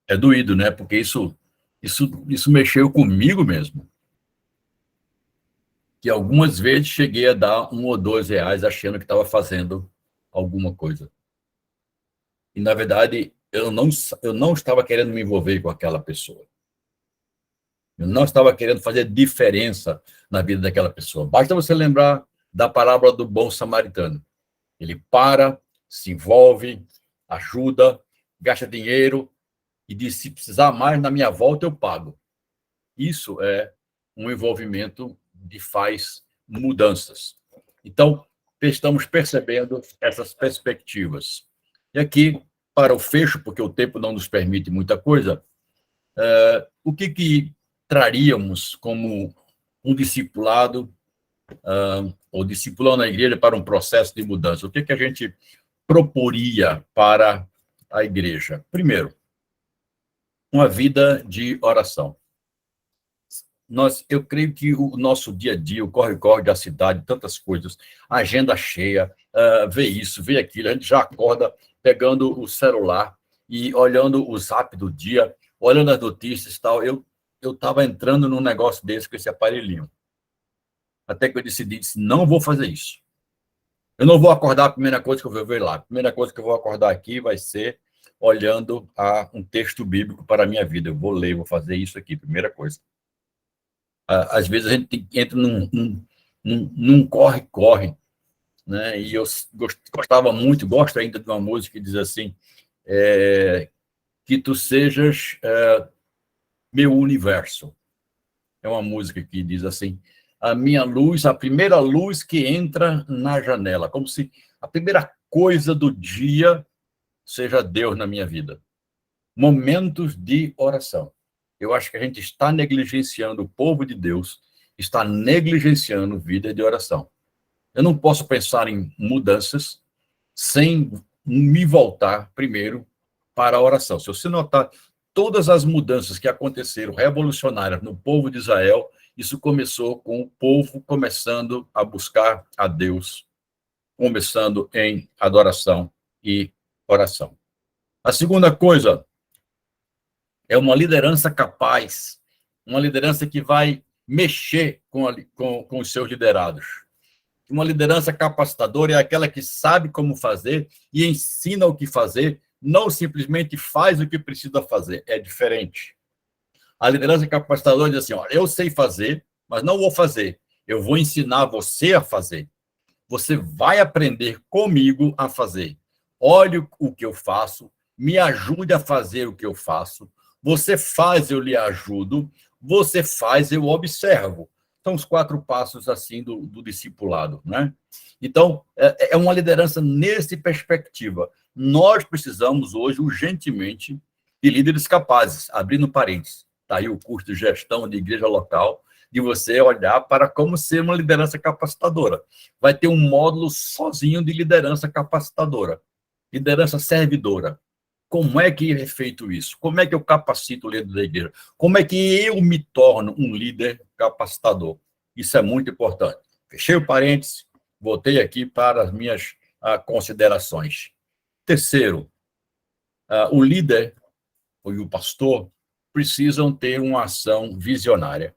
É doído, né? Porque isso mexeu comigo mesmo. Que algumas vezes cheguei a dar 1 ou 2 reais achando que estava fazendo alguma coisa. E, na verdade, eu não estava querendo me envolver com aquela pessoa. Eu não estava querendo fazer diferença na vida daquela pessoa. Basta você lembrar da parábola do bom samaritano. Ele para, se envolve, ajuda, gasta dinheiro e diz: se precisar mais, na minha volta eu pago. Isso é um envolvimento que faz mudanças. Então, estamos percebendo essas perspectivas. E aqui, para o fecho, porque o tempo não nos permite muita coisa, o que traríamos como um discipulado, ou discipulando a igreja para um processo de mudança? O que a gente proporia para a igreja? Primeiro, uma vida de oração. Eu creio que o nosso dia a dia, o corre-corre da cidade, tantas coisas, a agenda cheia, vê isso, vê aquilo, a gente já acorda pegando o celular e olhando o zap do dia, olhando as notícias e tal. Eu estava entrando num negócio desse com esse aparelhinho. Até que eu decidi, não vou fazer isso. Eu não vou acordar, a primeira coisa que eu vou ver lá. A primeira coisa que eu vou acordar aqui vai ser olhando a um texto bíblico para a minha vida. Eu vou ler, vou fazer isso aqui, primeira coisa. Às vezes a gente entra num corre-corre, né? E eu gostava muito, gosto ainda de uma música que diz assim, que tu sejas meu universo. É uma música que diz assim: a minha luz, a primeira luz que entra na janela, como se a primeira coisa do dia seja Deus na minha vida. Momentos de oração. Eu acho que a gente está negligenciando o povo de Deus, está negligenciando vida de oração. Eu não posso pensar em mudanças sem me voltar primeiro para a oração. Se você notar todas as mudanças que aconteceram revolucionárias no povo de Israel, isso começou com o povo começando a buscar a Deus, começando em adoração e oração. A segunda coisa é uma liderança capaz, uma liderança que vai mexer com os seus liderados. Uma liderança capacitadora é aquela que sabe como fazer e ensina o que fazer, não simplesmente faz o que precisa fazer. É diferente. A liderança capacitadora diz assim, ó, eu sei fazer, mas não vou fazer. Eu vou ensinar você a fazer. Você vai aprender comigo a fazer. Olhe o que eu faço, me ajude a fazer o que eu faço. Você faz, eu lhe ajudo. Você faz, eu observo. São os 4 passos assim do discipulado, né? Então, é uma liderança nessa perspectiva. Nós precisamos hoje, urgentemente, de líderes capazes, abrindo parênteses. Está aí o curso de gestão de igreja local, de você olhar para como ser uma liderança capacitadora. Vai ter um módulo sozinho de liderança capacitadora, liderança servidora. Como é que é feito isso? Como é que eu capacito o líder da igreja? Como é que eu me torno um líder capacitador? Isso é muito importante. Fechei o parênteses, voltei aqui para as minhas considerações. Terceiro, o líder e o pastor precisam ter uma ação visionária.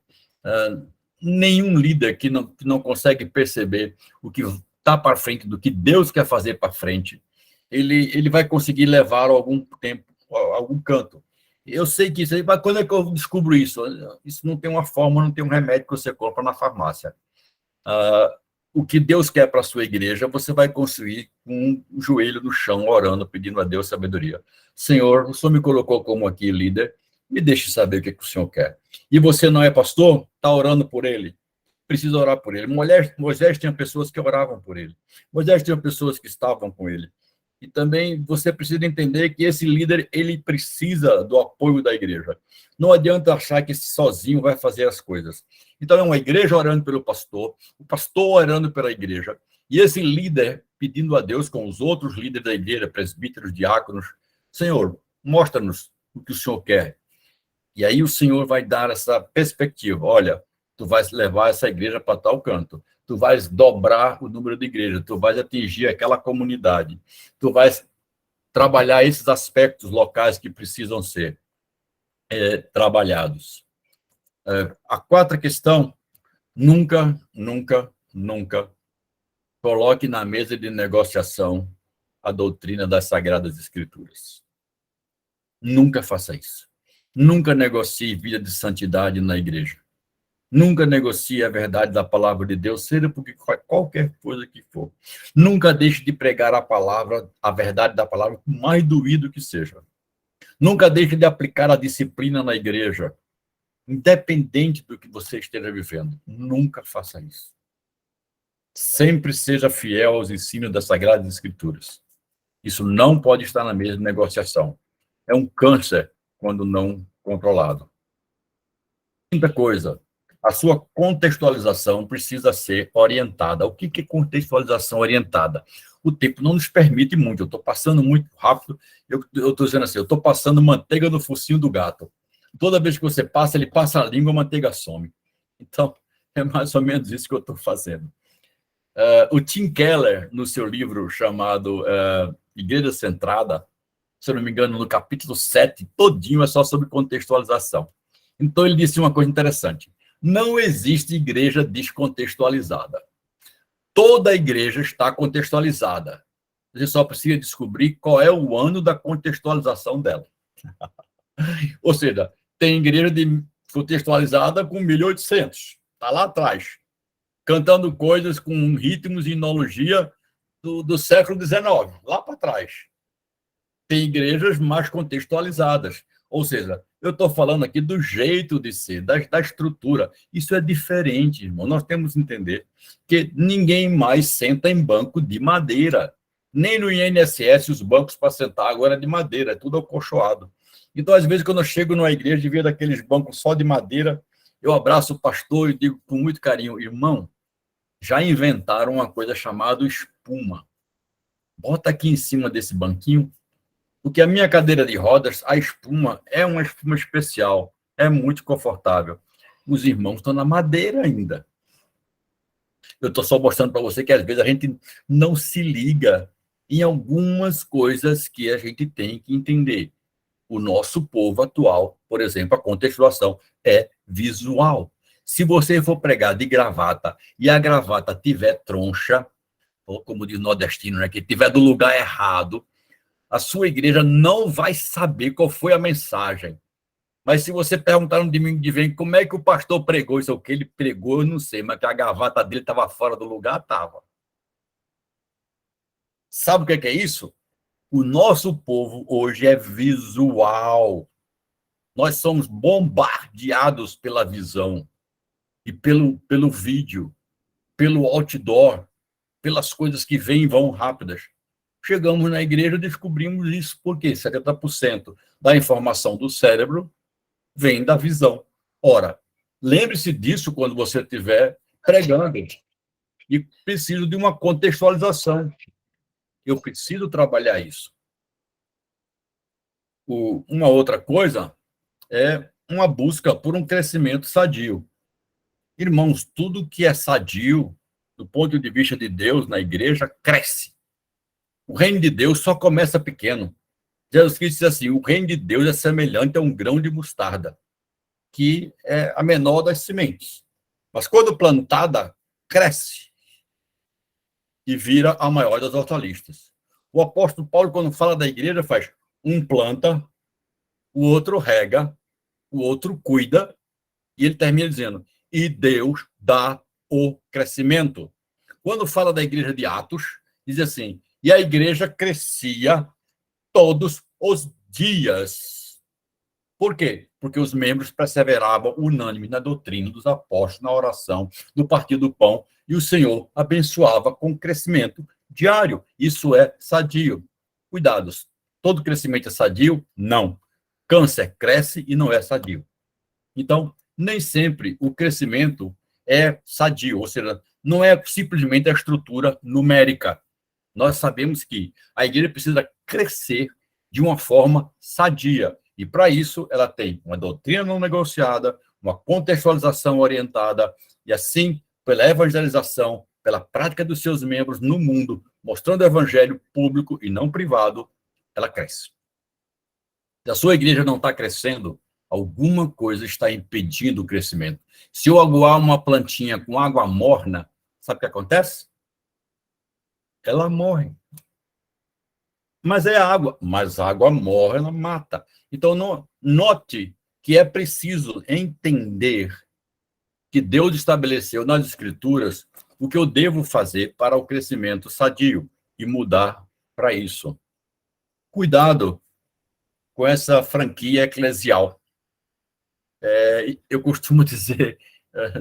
Nenhum líder que não consegue perceber o que está para frente, do que Deus quer fazer para frente, ele vai conseguir levar algum tempo, algum canto. Eu sei que isso aí, mas quando é que eu descubro isso? Isso não tem uma forma, não tem um remédio que você compra na farmácia. O que Deus quer para a sua igreja, você vai construir com o joelho no chão, orando, pedindo a Deus sabedoria. Senhor, o Senhor me colocou como aqui líder, me deixe saber o que o Senhor quer. E você não é pastor? Está orando por ele? Precisa orar por ele. Moisés tinha pessoas que oravam por ele. Moisés tinha pessoas que estavam com ele. E também você precisa entender que esse líder, ele precisa do apoio da igreja. Não adianta achar que esse sozinho vai fazer as coisas. Então, é uma igreja orando pelo pastor, o pastor orando pela igreja, e esse líder pedindo a Deus com os outros líderes da igreja, presbíteros, diáconos, Senhor, mostra-nos o que o Senhor quer. E aí o Senhor vai dar essa perspectiva. Olha, tu vais levar essa igreja para tal canto. Tu vais dobrar o número de igrejas. Tu vais atingir aquela comunidade. Tu vais trabalhar esses aspectos locais que precisam ser trabalhados. A quarta questão, nunca coloque na mesa de negociação a doutrina das Sagradas Escrituras. Nunca faça isso. Nunca negocie vida de santidade na igreja. Nunca negocie a verdade da palavra de Deus, seja porque qualquer coisa que for. Nunca deixe de pregar a palavra, a verdade da palavra, por mais doído que seja. Nunca deixe de aplicar a disciplina na igreja, independente do que você esteja vivendo. Nunca faça isso. Sempre seja fiel aos ensinos das Sagradas Escrituras. Isso não pode estar na mesa de negociação. É um câncer quando não controlado. Quinta coisa, a sua contextualização precisa ser orientada. O que é contextualização orientada? O tempo não nos permite muito, eu estou passando muito rápido, eu estou dizendo assim, eu estou passando manteiga no focinho do gato. Toda vez que você passa, ele passa a língua, a manteiga some. Então, é mais ou menos isso que eu estou fazendo. O Tim Keller, no seu livro chamado Igreja Centrada, se eu não me engano, no capítulo 7, todinho é só sobre contextualização. Então, ele disse uma coisa interessante. Não existe igreja descontextualizada. Toda igreja está contextualizada. Você só precisa descobrir qual é o ano da contextualização dela. Ou seja, tem igreja contextualizada com 1800, está lá atrás, cantando coisas com ritmos e enologia do século XIX, lá para trás. Tem igrejas mais contextualizadas. Ou seja, eu estou falando aqui do jeito de ser, da estrutura. Isso é diferente, irmão. Nós temos que entender que ninguém mais senta em banco de madeira. Nem no INSS os bancos para sentar agora é de madeira, é tudo acolchoado. Então, às vezes, quando eu chego numa igreja e vejo aqueles bancos só de madeira, eu abraço o pastor e digo com muito carinho, irmão, já inventaram uma coisa chamada espuma. Bota aqui em cima desse banquinho, porque a minha cadeira de rodas, a espuma é uma espuma especial, é muito confortável. Os irmãos estão na madeira ainda. Eu estou só mostrando para você que às vezes a gente não se liga em algumas coisas que a gente tem que entender. O nosso povo atual, por exemplo, a contextualização é visual. Se você for pregar de gravata e a gravata tiver troncha, ou como diz o nordestino, né, que tiver do lugar errado, a sua igreja não vai saber qual foi a mensagem. Mas se você perguntar no domingo de vem como é que o pastor pregou, isso é o que ele pregou, eu não sei, mas que a gravata dele estava fora do lugar, estava. Sabe o que é isso? O nosso povo hoje é visual. Nós somos bombardeados pela visão e pelo vídeo, pelo outdoor, pelas coisas que vêm e vão rápidas. Chegamos na igreja e descobrimos isso, porque 70% da informação do cérebro vem da visão. Ora, lembre-se disso quando você estiver pregando. E preciso de uma contextualização. Eu preciso trabalhar isso. Uma outra coisa é uma busca por um crescimento sadio. Irmãos, tudo que é sadio, do ponto de vista de Deus na igreja, cresce. O reino de Deus só começa pequeno. Jesus Cristo disse assim, o reino de Deus é semelhante a um grão de mostarda, que é a menor das sementes. Mas quando plantada, cresce e vira a maior das hortaliças. O apóstolo Paulo, quando fala da igreja, faz um planta, o outro rega, o outro cuida, e ele termina dizendo, e Deus dá o crescimento. Quando fala da igreja de Atos, diz assim, e a igreja crescia todos os dias. Por quê? Porque os membros perseveravam unânimes na doutrina dos apóstolos, na oração, no partir do pão, e o Senhor abençoava com crescimento diário. Isso é sadio. Cuidados. Todo crescimento é sadio? Não. Câncer cresce e não é sadio. Então, nem sempre o crescimento é sadio, ou seja, não é simplesmente a estrutura numérica. Nós sabemos que a igreja precisa crescer de uma forma sadia. E, para isso, ela tem uma doutrina não negociada, uma contextualização orientada, e, assim, pela evangelização, pela prática dos seus membros no mundo, mostrando o evangelho público e não privado, ela cresce. Se a sua igreja não está crescendo, alguma coisa está impedindo o crescimento. Se eu aguar uma plantinha com água morna, sabe o que acontece? Ela morre. Mas é água. Mas a água morre, ela mata. Então, note que é preciso entender que Deus estabeleceu nas Escrituras o que eu devo fazer para o crescimento sadio e mudar para isso. Cuidado com essa franquia eclesial. Eu costumo dizer,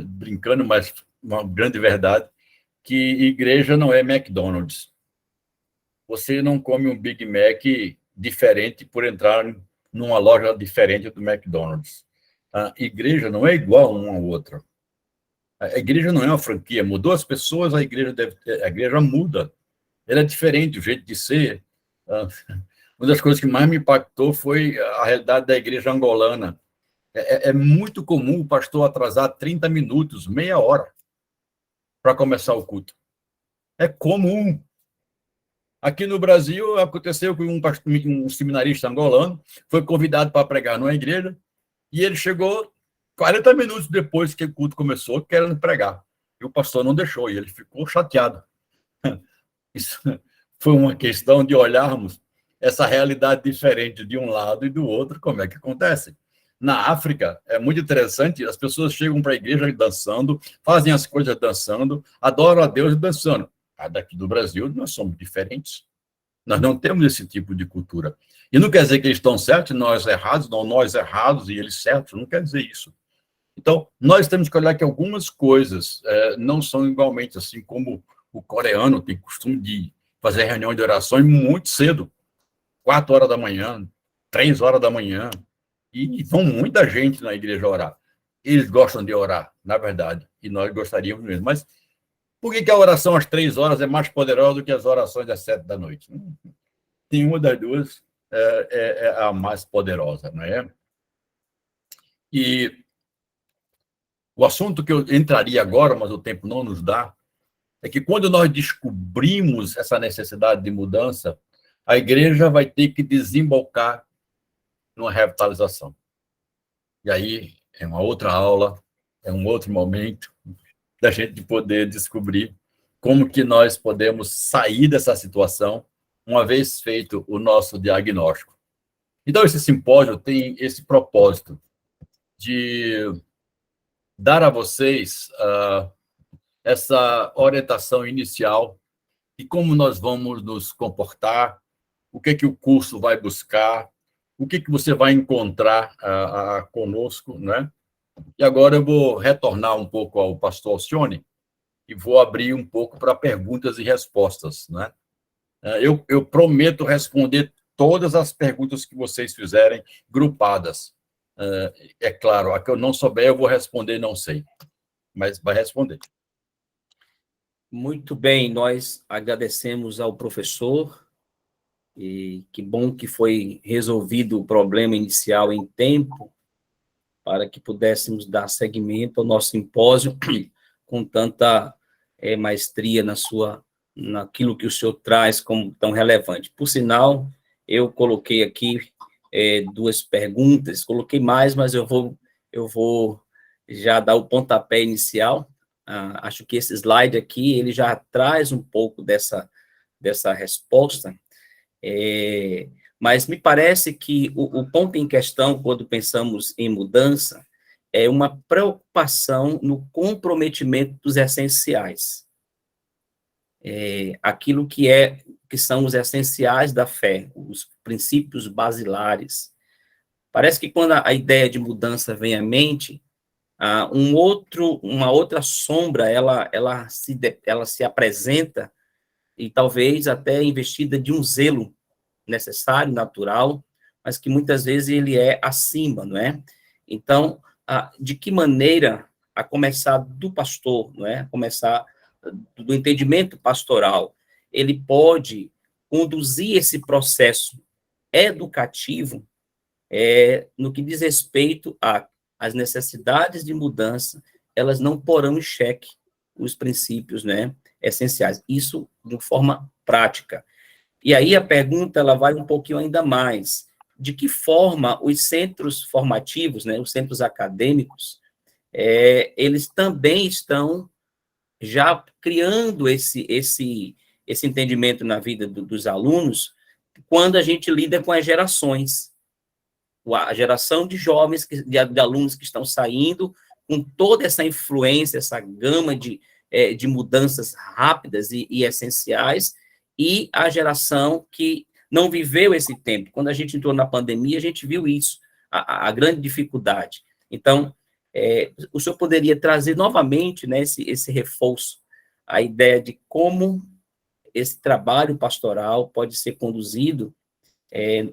brincando, mas uma grande verdade, que igreja não é McDonald's. Você não come um Big Mac diferente por entrar numa loja diferente do McDonald's. A igreja não é igual uma à outra. A igreja não é uma franquia. Mudou as pessoas, a igreja muda. Ela é diferente, o jeito de ser. Uma das coisas que mais me impactou foi a realidade da igreja angolana. É muito comum o pastor atrasar 30 minutos, meia hora, para começar o culto. É comum. Aqui no Brasil, aconteceu que um seminarista angolano foi convidado para pregar numa igreja e ele chegou 40 minutos depois que o culto começou, querendo pregar. E o pastor não deixou, e ele ficou chateado. Isso foi uma questão de olharmos essa realidade diferente de um lado e do outro, como é que acontece. Na África, é muito interessante, as pessoas chegam para a igreja dançando, fazem as coisas dançando, adoram a Deus dançando. Daqui do Brasil, nós somos diferentes. Nós não temos esse tipo de cultura. E não quer dizer que eles estão certos e nós errados, não nós errados e eles certos, não quer dizer isso. Então, nós temos que olhar que algumas coisas não são igualmente, assim como o coreano tem costume de fazer reunião de orações muito cedo, 4 horas da manhã, 3 horas da manhã, e vão muita gente na igreja orar. Eles gostam de orar, na verdade, e nós gostaríamos mesmo. Mas por que a oração às 3 horas é mais poderosa do que as orações às 7 da noite? Nenhuma das duas é a mais poderosa, não é? E o assunto que eu entraria agora, mas o tempo não nos dá, é que quando nós descobrimos essa necessidade de mudança, a igreja vai ter que desembocar numa revitalização. E aí é uma outra aula, é um outro momento da gente poder descobrir como que nós podemos sair dessa situação uma vez feito o nosso diagnóstico. Então, esse simpósio tem esse propósito de dar a vocês essa orientação inicial de como nós vamos nos comportar, o que o curso vai buscar, o que você vai encontrar conosco, né? E agora eu vou retornar um pouco ao pastor Alcione e vou abrir um pouco para perguntas e respostas, né? Eu prometo responder todas as perguntas que vocês fizerem, grupadas. É claro, a que eu não souber, eu vou responder, não sei, mas vai responder. Muito bem, nós agradecemos ao professor, e que bom que foi resolvido o problema inicial em tempo, para que pudéssemos dar seguimento ao nosso simpósio com tanta maestria naquilo que o senhor traz como tão relevante. Por sinal, eu coloquei aqui 2 perguntas, coloquei mais, mas eu vou já dar o pontapé inicial. Acho que esse slide aqui, ele já traz um pouco dessa resposta, mas me parece que o ponto em questão, quando pensamos em mudança, é uma preocupação no comprometimento dos essenciais. Aquilo que são os essenciais da fé, os princípios basilares. Parece que quando a ideia de mudança vem à mente, uma outra sombra, ela se apresenta, e talvez até investida de um zelo necessário, natural, mas que muitas vezes ele é acima, não é? Então, de que maneira, a começar do pastor, não é? A começar do entendimento pastoral, ele pode conduzir esse processo educativo no que diz respeito às necessidades de mudança, elas não porão em xeque os princípios, né, essenciais. Isso de forma prática. E aí a pergunta, ela vai um pouquinho ainda mais. De que forma os centros formativos, né, os centros acadêmicos, eles também estão já criando esse entendimento na vida dos alunos, quando a gente lida com as gerações. A geração de jovens, de alunos que estão saindo, com toda essa influência, essa gama de mudanças rápidas e essenciais, e a geração que não viveu esse tempo. Quando a gente entrou na pandemia, a gente viu isso, a grande dificuldade. Então, o senhor poderia trazer novamente, né, esse reforço, a ideia de como esse trabalho pastoral pode ser conduzido,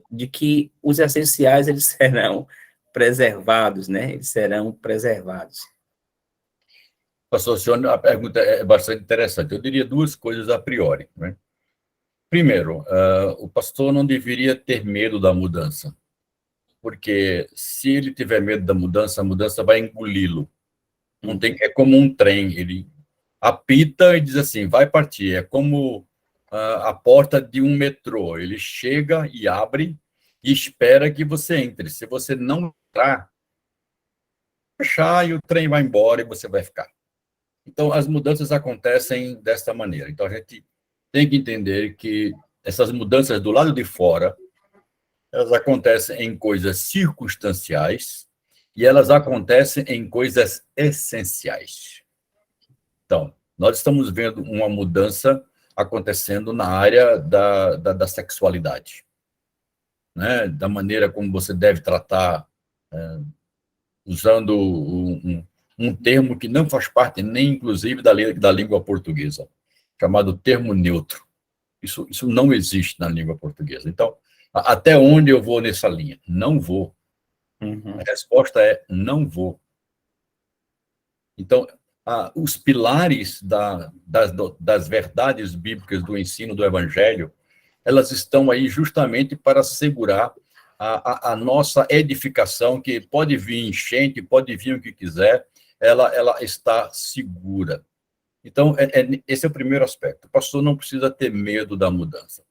de que os essenciais, eles serão preservados, né? Eles serão preservados. Pastor Alcione, a pergunta é bastante interessante. Eu diria 2 coisas a priori, né? Primeiro, o pastor não deveria ter medo da mudança, porque se ele tiver medo da mudança, a mudança vai engoli-lo. Não tem, é como um trem, ele apita e diz assim, vai partir. É como a porta de um metrô, ele chega e abre e espera que você entre. Se você não entrar, fechar e o trem vai embora e você vai ficar. Então, as mudanças acontecem desta maneira. Então, a gente tem que entender que essas mudanças do lado de fora, elas acontecem em coisas circunstanciais e elas acontecem em coisas essenciais. Então, nós estamos vendo uma mudança acontecendo na área da sexualidade, né? Da maneira como você deve tratar, usando um termo que não faz parte nem, inclusive, da língua portuguesa, chamado termo neutro. Isso não existe na língua portuguesa. Então, até onde eu vou nessa linha? Não vou. Uhum. A resposta é não vou. Então, os pilares das verdades bíblicas do ensino do Evangelho, elas estão aí justamente para assegurar a nossa edificação, que pode vir enchente, pode vir o que quiser, ela está segura. Então, esse é o primeiro aspecto. O pastor não precisa ter medo da mudança.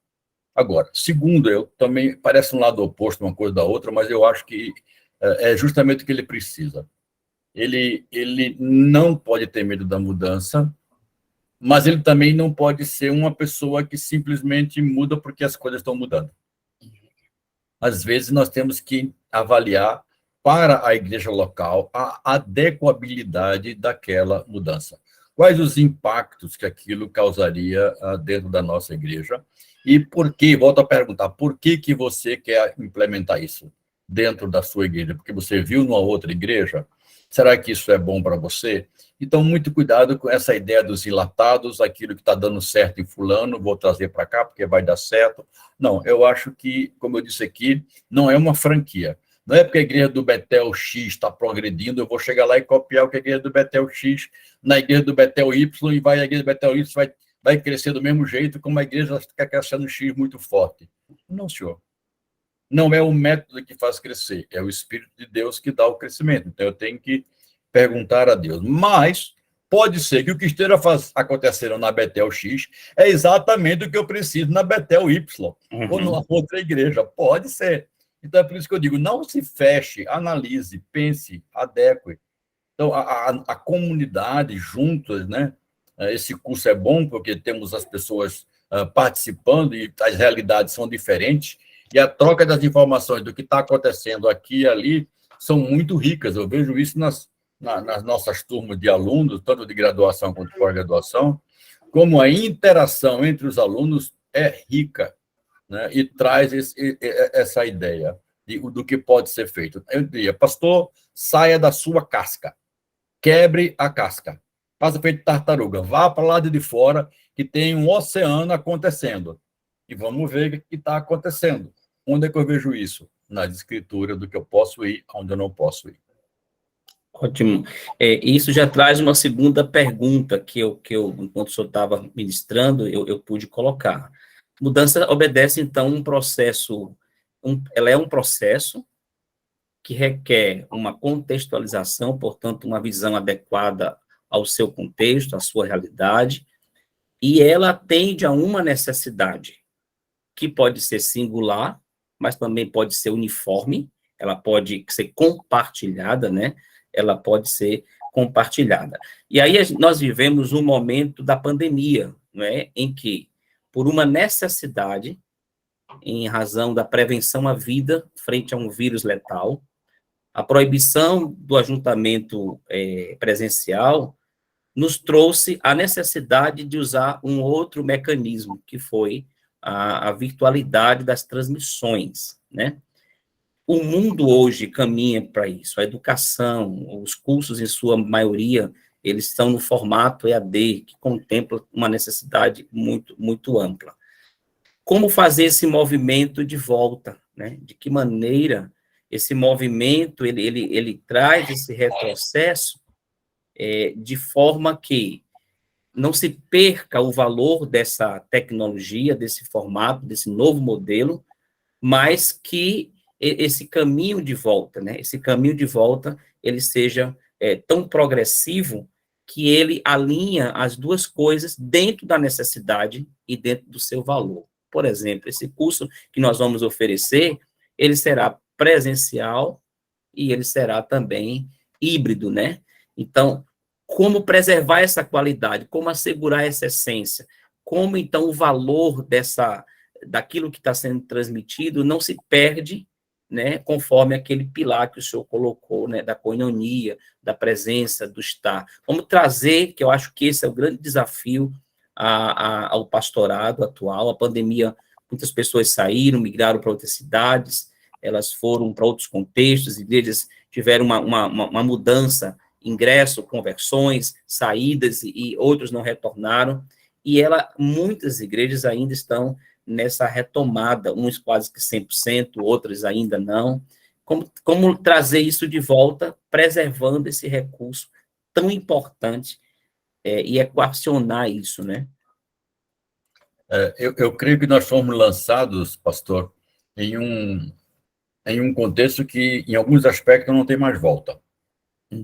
Agora, segundo, eu também, parece um lado oposto uma coisa da outra, mas eu acho que é justamente o que ele precisa. ele não pode ter medo da mudança, mas ele também não pode ser uma pessoa que simplesmente muda porque as coisas estão mudando. Às vezes, nós temos que avaliar para a igreja local a adequabilidade daquela mudança. Quais os impactos que aquilo causaria dentro da nossa igreja e por que, volto a perguntar, por que você quer implementar isso dentro da sua igreja? Porque você viu numa outra igreja? Será que isso é bom para você? Então, muito cuidado com essa ideia dos enlatados, aquilo que está dando certo em fulano, vou trazer para cá porque vai dar certo. Não, eu acho que, como eu disse aqui, não é uma franquia. Não é porque a igreja do Betel X está progredindo, eu vou chegar lá e copiar o que a igreja do Betel X na igreja do Betel Y, e a igreja do Betel Y vai crescer do mesmo jeito, como a igreja está crescendo X muito forte. Não, senhor. Não é o método que faz crescer, é o Espírito de Deus que dá o crescimento. Então, eu tenho que perguntar a Deus. Mas pode ser que o que esteja acontecendo na Betel X é exatamente o que eu preciso na Betel Y, ou numa outra igreja. Pode ser. Então, é por isso que eu digo, não se feche, analise, pense, adeque. Então, a comunidade juntas, né? Esse curso é bom porque temos as pessoas participando e as realidades são diferentes, e a troca das informações do que está acontecendo aqui e ali são muito ricas. Eu vejo isso nas nossas turmas de alunos, tanto de graduação quanto de pós-graduação, como a interação entre os alunos é rica, né? E traz essa ideia do que pode ser feito. Eu diria, pastor, saia da sua casca, quebre a casca, faça feito tartaruga, vá para o lado de fora, que tem um oceano acontecendo, e vamos ver o que está acontecendo. Onde é que eu vejo isso? Nas escrituras do que eu posso ir, onde eu não posso ir. Ótimo. Isso já traz uma segunda pergunta que eu enquanto o senhor estava ministrando, eu pude colocar. Mudança obedece, então, um processo, ela é um processo que requer uma contextualização, portanto, uma visão adequada ao seu contexto, à sua realidade, e ela atende a uma necessidade, que pode ser singular, mas também pode ser uniforme, ela pode ser compartilhada, né? Ela pode ser compartilhada. E aí nós vivemos um momento da pandemia, não é? Em que, por uma necessidade, em razão da prevenção à vida frente a um vírus letal, a proibição do ajuntamento presencial nos trouxe a necessidade de usar um outro mecanismo, que foi a virtualidade das transmissões, né? O mundo hoje caminha para isso, a educação, os cursos, em sua maioria, eles estão no formato EAD, que contempla uma necessidade muito, muito ampla. Como fazer esse movimento de volta, né? De que maneira esse movimento, ele traz esse retrocesso de forma que não se perca o valor dessa tecnologia, desse formato, desse novo modelo, mas que esse caminho de volta, né? Esse caminho de volta, ele seja tão progressivo que ele alinha as duas coisas dentro da necessidade e dentro do seu valor. Por exemplo, esse curso que nós vamos oferecer, ele será presencial e ele será também híbrido, né? Então, como preservar essa qualidade, como assegurar essa essência, como então o valor daquilo que está sendo transmitido não se perde, né, conforme aquele pilar que o senhor colocou, né, da koinonia, da presença, do estar. Vamos trazer, que eu acho que esse é o grande desafio ao pastorado atual. A pandemia, muitas pessoas saíram, migraram para outras cidades, elas foram para outros contextos, igrejas tiveram uma mudança, ingresso, conversões, saídas, e outros não retornaram, e muitas igrejas ainda estão nessa retomada, uns quase que 100%, outros ainda não. Como trazer isso de volta, preservando esse recurso tão importante e equacionar isso, né? Eu creio que nós fomos lançados, pastor, em um contexto que, em alguns aspectos, não tem mais volta.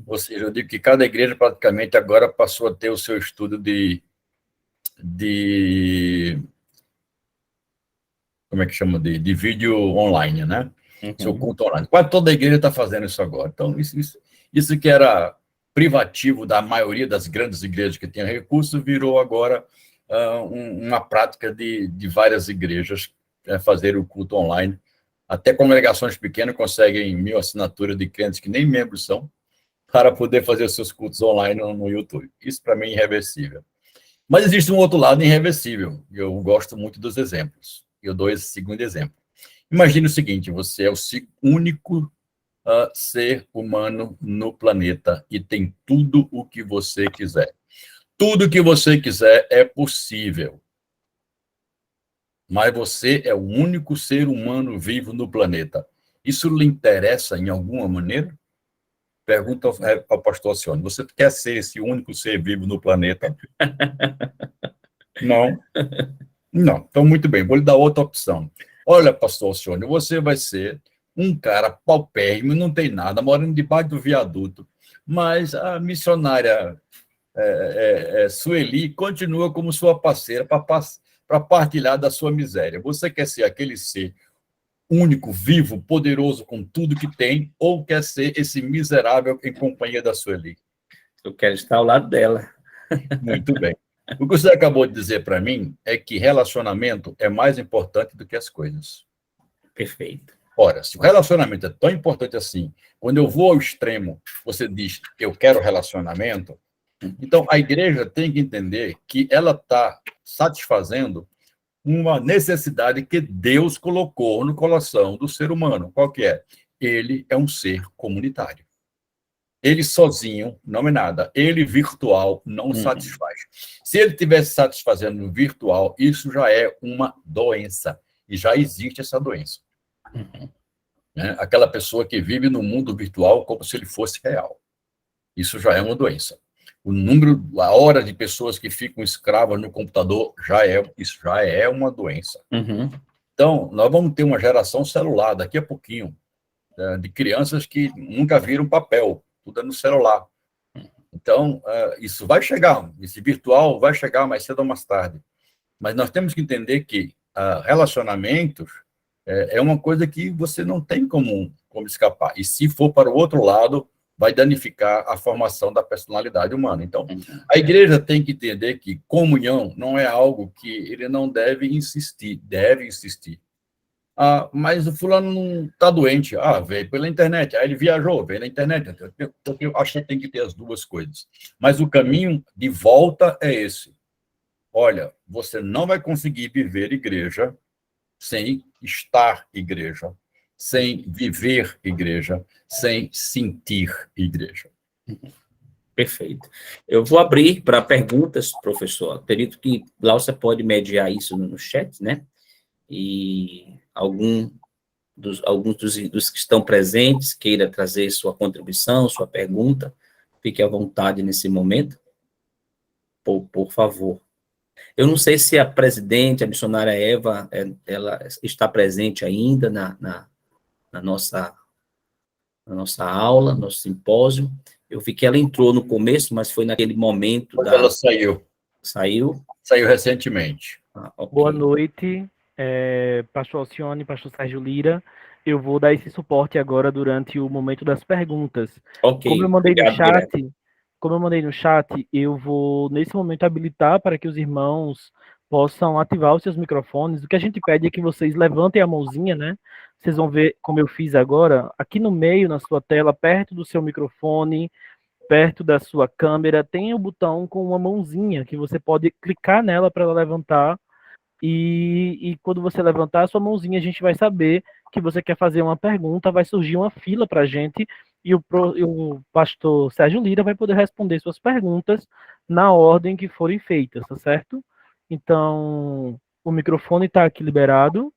Ou seja, eu digo que cada igreja praticamente agora passou a ter o seu estudo de como é que chama, de vídeo online, né? seu culto online. Quase toda a igreja está fazendo isso agora. Então, isso que era privativo da maioria das grandes igrejas que tinham recursos, virou agora uma prática de várias igrejas fazer o culto online. Até congregações pequenas conseguem 1.000 assinaturas de crentes que nem membros são, para poder fazer os seus cultos online no YouTube. Isso, para mim, é irreversível. Mas existe um outro lado irreversível. Eu gosto muito dos exemplos. Eu dou esse segundo exemplo. Imagine o seguinte, você é o único ser humano no planeta e tem tudo o que você quiser. Tudo o que você quiser é possível. Mas você é o único ser humano vivo no planeta. Isso lhe interessa em alguma maneira? Pergunta ao pastor Alcione. Você quer ser esse único ser vivo no planeta? Não. Não. Então, muito bem. Vou lhe dar outra opção. Olha, pastor Alcione, você vai ser um cara paupérrimo, não tem nada, morando debaixo do viaduto, mas a missionária Sueli continua como sua parceira para partilhar da sua miséria. Você quer ser aquele ser único, vivo, poderoso com tudo que tem, ou quer ser esse miserável em companhia da Sueli? Eu quero estar ao lado dela. Muito bem. O que você acabou de dizer para mim é que relacionamento é mais importante do que as coisas. Perfeito. Ora, se o relacionamento é tão importante assim, quando eu vou ao extremo, você diz, eu quero relacionamento, então a igreja tem que entender que ela está satisfazendo uma necessidade que Deus colocou no coração do ser humano. Qual que é? Ele é um ser comunitário. Ele sozinho não é nada. Ele virtual não satisfaz. Se ele estivesse satisfazendo no virtual, isso já é uma doença. E já existe essa doença. Né? Aquela pessoa que vive no mundo virtual como se ele fosse real. Isso já é uma doença. O número, a hora de pessoas que ficam escravas no computador isso já é uma doença. Então, nós vamos ter uma geração celular daqui a pouquinho, de crianças que nunca viram papel, tudo é no celular. Então, isso vai chegar, esse virtual vai chegar mais cedo ou mais tarde. Mas nós temos que entender que relacionamentos é uma coisa que você não tem como escapar. E se for para o outro lado, vai danificar a formação da personalidade humana. Então, a igreja tem que entender que comunhão não é algo que ele não deve insistir, deve insistir. Mas o fulano não está doente. Veio pela internet. Aí ele viajou, veio na internet. Então, eu acho que tem que ter as duas coisas. Mas o caminho de volta é esse. Olha, você não vai conseguir viver igreja sem estar igreja, sem viver igreja, sem sentir igreja. Perfeito. Eu vou abrir para perguntas, professor. Acredito que Glaucia pode mediar isso no chat, né? E alguns dos que estão presentes queira trazer sua contribuição, sua pergunta, fique à vontade nesse momento, por favor. Eu não sei se a presidente, a missionária Eva, ela está presente ainda na nossa aula, no nosso simpósio. Eu vi que ela entrou no começo, mas foi naquele momento Ela saiu. Saiu? Saiu recentemente. Okay. Boa noite, pastor Alcione, pastor Sérgio Lira. Eu vou dar esse suporte agora durante o momento das perguntas. Ok. Como eu mandei no chat, eu vou, nesse momento, habilitar para que os irmãos possam ativar os seus microfones. O que a gente pede é que vocês levantem a mãozinha, né? Vocês vão ver como eu fiz agora. Aqui no meio, na sua tela, perto do seu microfone, perto da sua câmera, tem o botão com uma mãozinha que você pode clicar nela para ela levantar. E quando você levantar a sua mãozinha, a gente vai saber que você quer fazer uma pergunta, vai surgir uma fila para a gente e o pastor Sérgio Lira vai poder responder suas perguntas na ordem que forem feitas, tá certo? Então, o microfone está aqui liberado.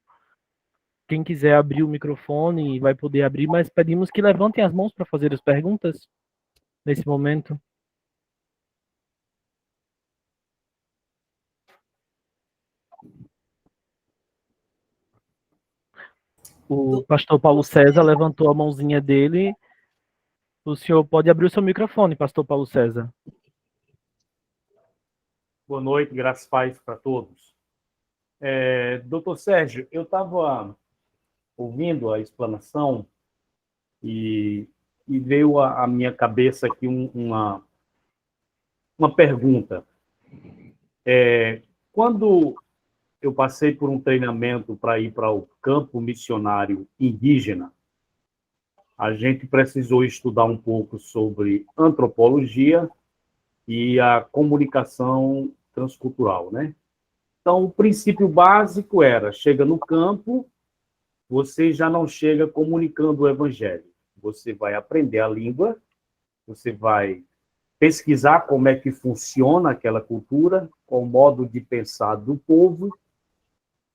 Quem quiser abrir o microfone vai poder abrir, mas pedimos que levantem as mãos para fazer as perguntas nesse momento. O pastor Paulo César levantou a mãozinha dele. O senhor pode abrir o seu microfone, pastor Paulo César. Boa noite, graças e paz para todos. Doutor Sérgio, eu estava ouvindo a explanação e veio à minha cabeça aqui uma pergunta. Quando eu passei por um treinamento para ir para o campo missionário indígena, a gente precisou estudar um pouco sobre antropologia e a comunicação transcultural, né? Então, o princípio básico era, chega no campo, você já não chega comunicando o evangelho. Você vai aprender a língua, você vai pesquisar como é que funciona aquela cultura, qual o modo de pensar do povo,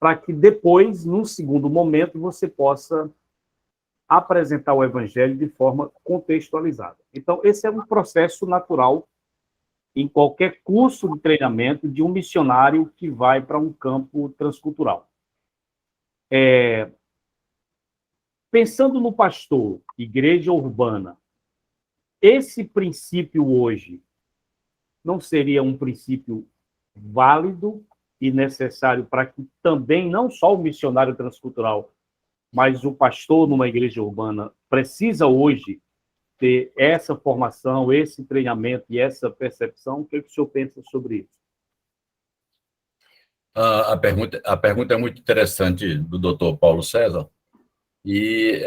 para que depois, num segundo momento, você possa apresentar o evangelho de forma contextualizada. Então, esse é um processo natural em qualquer curso de treinamento de um missionário que vai para um campo transcultural. Pensando no pastor, igreja urbana, esse princípio hoje não seria um princípio válido e necessário para que também, não só o missionário transcultural, mas o pastor numa igreja urbana precisa hoje ter essa formação, esse treinamento e essa percepção? O que o senhor pensa sobre isso? A pergunta é muito interessante do doutor Paulo César, e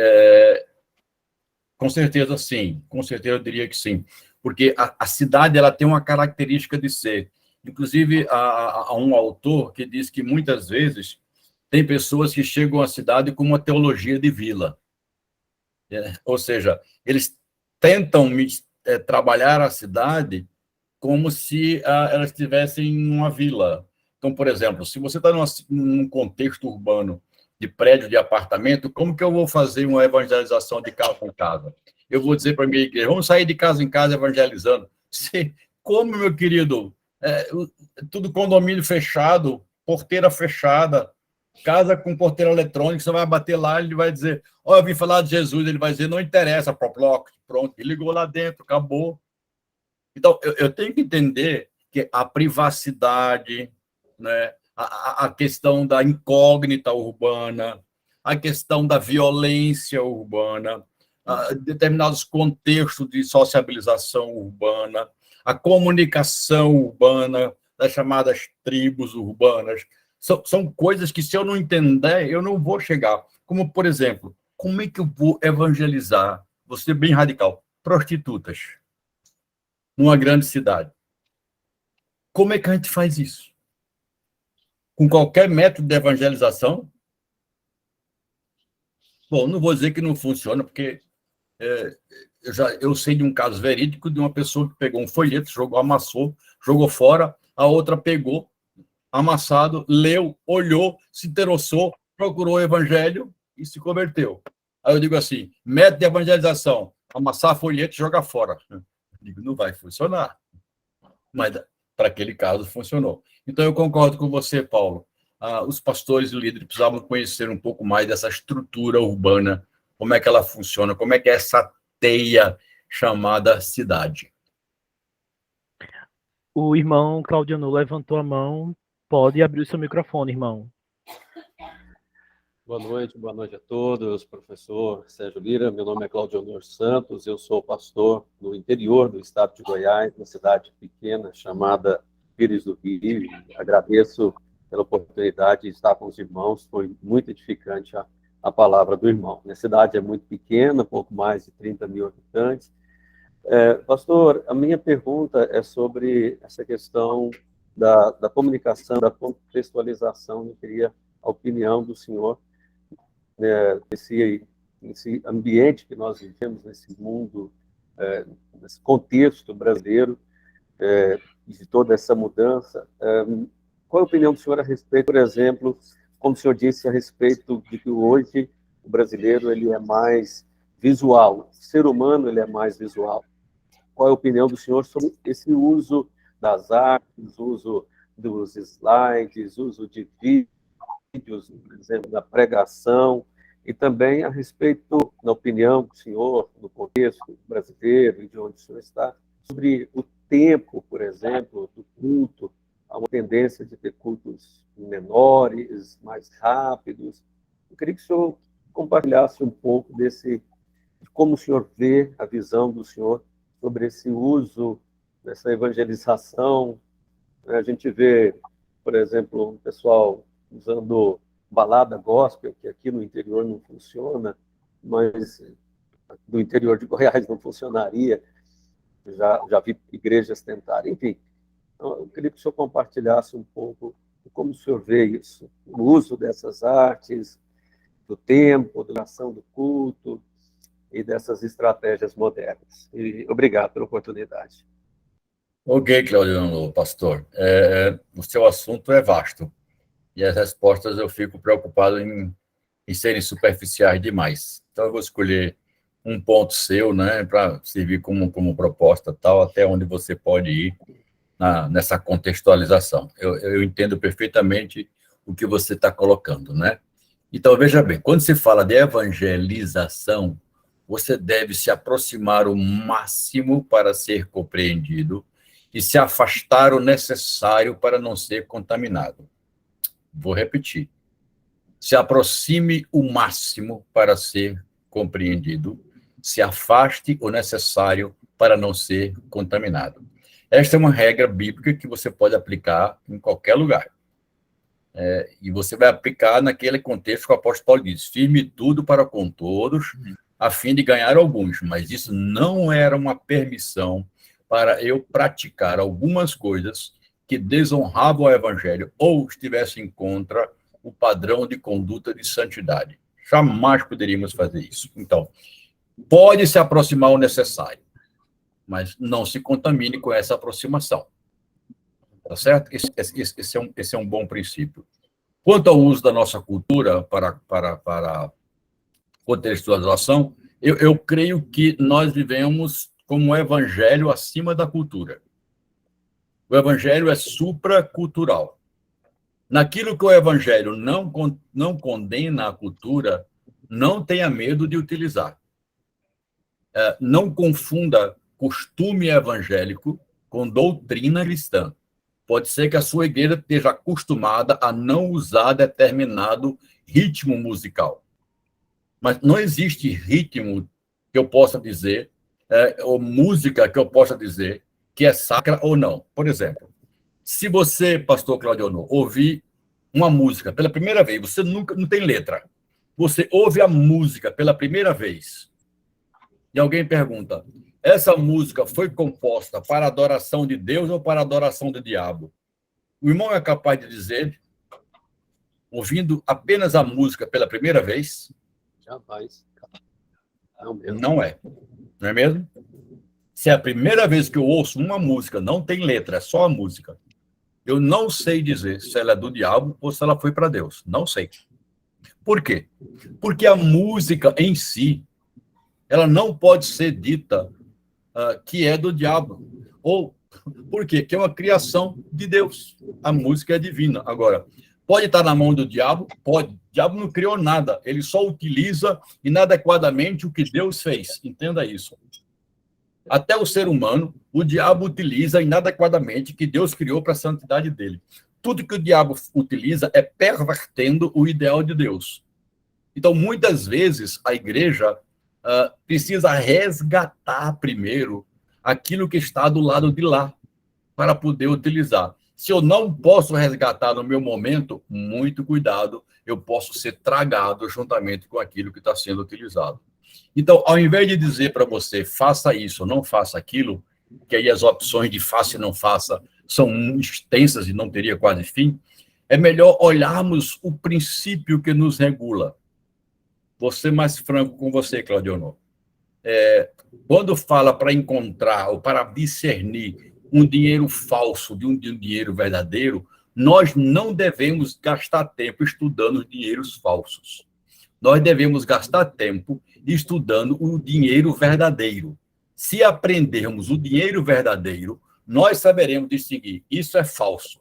com certeza sim, com certeza eu diria que sim, porque a cidade ela tem uma característica de ser. Inclusive, há um autor que diz que muitas vezes tem pessoas que chegam à cidade com uma teologia de vila. Ou seja, eles tentam trabalhar a cidade como se elas estivessem em uma vila. Então, por exemplo, se você está num contexto urbano de prédio de apartamento, como que eu vou fazer uma evangelização de casa em casa? Eu vou dizer para a minha igreja, vamos sair de casa em casa evangelizando. Como, meu querido? Tudo condomínio fechado, porteira fechada, casa com porteira eletrônica, você vai bater lá, ele vai dizer, eu vim falar de Jesus, ele vai dizer, não interessa, pronto, ele ligou lá dentro, acabou. Então, eu tenho que entender que a privacidade, né, a questão da incógnita urbana, a questão da violência urbana, determinados contextos de sociabilização urbana, a comunicação urbana, das chamadas tribos urbanas, são coisas que, se eu não entender, eu não vou chegar. Como, por exemplo, como é que eu vou evangelizar, vou ser bem radical, prostitutas numa grande cidade? Como é que a gente faz isso? Com qualquer método de evangelização? Bom, não vou dizer que não funciona, porque eu sei de um caso verídico de uma pessoa que pegou um folheto, amassou, jogou fora, a outra pegou, amassado, leu, olhou, se interessou, procurou o evangelho e se converteu. Aí eu digo assim, método de evangelização, amassar folheto e jogar fora. Eu digo, não vai funcionar. Mas para aquele caso funcionou. Então, eu concordo com você, Paulo. Os pastores e líderes precisavam conhecer um pouco mais dessa estrutura urbana, como é que ela funciona, como é que é essa teia chamada cidade. O irmão Claudiano levantou a mão. Pode abrir o seu microfone, irmão. Boa noite a todos, professor Sérgio Lira. Meu nome é Claudio Santos, eu sou pastor no interior do estado de Goiás, uma cidade pequena chamada Pires do Rio. Agradeço pela oportunidade de estar com os irmãos, foi muito edificante a palavra do irmão. Minha cidade é muito pequena, pouco mais de 30 mil habitantes. Pastor, a minha pergunta é sobre essa questão da comunicação, da contextualização. Eu queria a opinião do senhor, né, nesse ambiente que nós vivemos, nesse mundo, nesse contexto brasileiro, de toda essa mudança. Qual a opinião do senhor a respeito, por exemplo, como o senhor disse, a respeito de que hoje o brasileiro ele é mais visual, o ser humano ele é mais visual? Qual é a opinião do senhor sobre esse uso das artes, uso dos slides, uso de vídeos, por exemplo, da pregação, e também a respeito, na opinião do senhor, no contexto brasileiro e de onde o senhor está, sobre o tempo, por exemplo, do culto, há uma tendência de ter cultos menores, mais rápidos. Eu queria que o senhor compartilhasse um pouco de como o senhor vê a visão do senhor sobre esse uso, dessa evangelização. A gente vê, por exemplo, o pessoal usando balada gospel, que aqui no interior não funciona, mas no interior de Goiás não funcionaria. Já vi igrejas tentarem, enfim. Então, eu queria que o senhor compartilhasse um pouco de como o senhor vê isso, o uso dessas artes, do tempo, da ação do culto e dessas estratégias modernas. E obrigado pela oportunidade. Ok, Claudio, pastor. O seu assunto é vasto e as respostas eu fico preocupado em serem superficiais demais. Então, eu vou escolher um ponto seu, né, para servir como proposta, tal, até onde você pode ir nessa contextualização. Eu entendo perfeitamente o que você está colocando, né? Então, veja bem, quando se fala de evangelização, você deve se aproximar o máximo para ser compreendido e se afastar o necessário para não ser contaminado. Vou repetir. Se aproxime o máximo para ser compreendido, se afaste o necessário para não ser contaminado. Esta é uma regra bíblica que você pode aplicar em qualquer lugar. E você vai aplicar naquele contexto que o apóstolo Paulo diz: firme tudo para com todos, a fim de ganhar alguns. Mas isso não era uma permissão para eu praticar algumas coisas que desonravam o evangelho ou estivessem contra o padrão de conduta de santidade. Jamais poderíamos fazer isso. Então, pode se aproximar o necessário, mas não se contamine com essa aproximação. Tá certo? Esse é um bom princípio. Quanto ao uso da nossa cultura para contextualização, eu creio que nós vivemos como um evangelho acima da cultura. O evangelho é supracultural. Naquilo que o evangelho não condena a cultura, não tenha medo de utilizar. Não confunda costume evangélico com doutrina cristã. Pode ser que a sua igreja esteja acostumada a não usar determinado ritmo musical. Mas não existe ritmo que eu possa dizer, ou música que eu possa dizer que é sacra ou não. Por exemplo, se você, pastor Claudio, ouvir uma música pela primeira vez, você nunca não tem letra. Você ouve a música pela primeira vez e alguém pergunta: essa música foi composta para adoração de Deus ou para adoração do diabo? O irmão é capaz de dizer, ouvindo apenas a música pela primeira vez? Jamais. Não mesmo. Não é. Não é mesmo? Se é a primeira vez que eu ouço uma música, não tem letra, é só a música, eu não sei dizer se ela é do diabo ou se ela foi para Deus. Não sei. Por quê? Porque a música em si, ela não pode ser dita que é do diabo. Ou por quê? Que é uma criação de Deus. A música é divina. Agora, pode estar na mão do diabo? Pode. O diabo não criou nada. Ele só utiliza inadequadamente o que Deus fez. Entenda isso. Até o ser humano, o diabo utiliza inadequadamente o que Deus criou para a santidade dele. Tudo que o diabo utiliza é pervertendo o ideal de Deus. Então, muitas vezes, a igreja precisa resgatar primeiro aquilo que está do lado de lá, para poder utilizar. Se eu não posso resgatar no meu momento, muito cuidado, eu posso ser tragado juntamente com aquilo que está sendo utilizado. Então, ao invés de dizer para você, faça isso, não faça aquilo, que aí as opções de faça e não faça são extensas e não teria quase fim, é melhor olharmos o princípio que nos regula. Vou ser mais franco com você, Claudio. Quando fala para encontrar ou para discernir um dinheiro falso de um dinheiro verdadeiro, nós não devemos gastar tempo estudando os dinheiros falsos. Nós devemos gastar tempo estudando o dinheiro verdadeiro. Se aprendermos o dinheiro verdadeiro, nós saberemos distinguir. Isso é falso.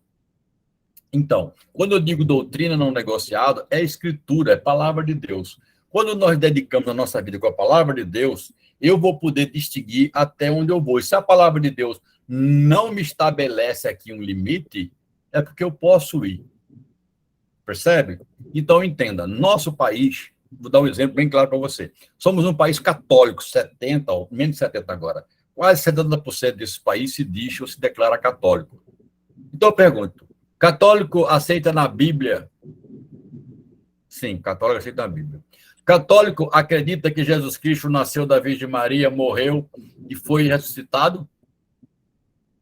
Então, quando eu digo doutrina não negociada, é escritura, é palavra de Deus. Quando nós dedicamos a nossa vida com a palavra de Deus, eu vou poder distinguir até onde eu vou. E se a palavra de Deus não me estabelece aqui um limite, é porque eu posso ir. Percebe? Então, entenda, nosso país vou dar um exemplo bem claro para você. Somos um país católico, 70, ou menos de 70 agora. Quase 70% desse país se diz ou se declara católico. Então eu pergunto, católico aceita na Bíblia? Sim, católico aceita na Bíblia. Católico acredita que Jesus Cristo nasceu da Virgem Maria, morreu e foi ressuscitado?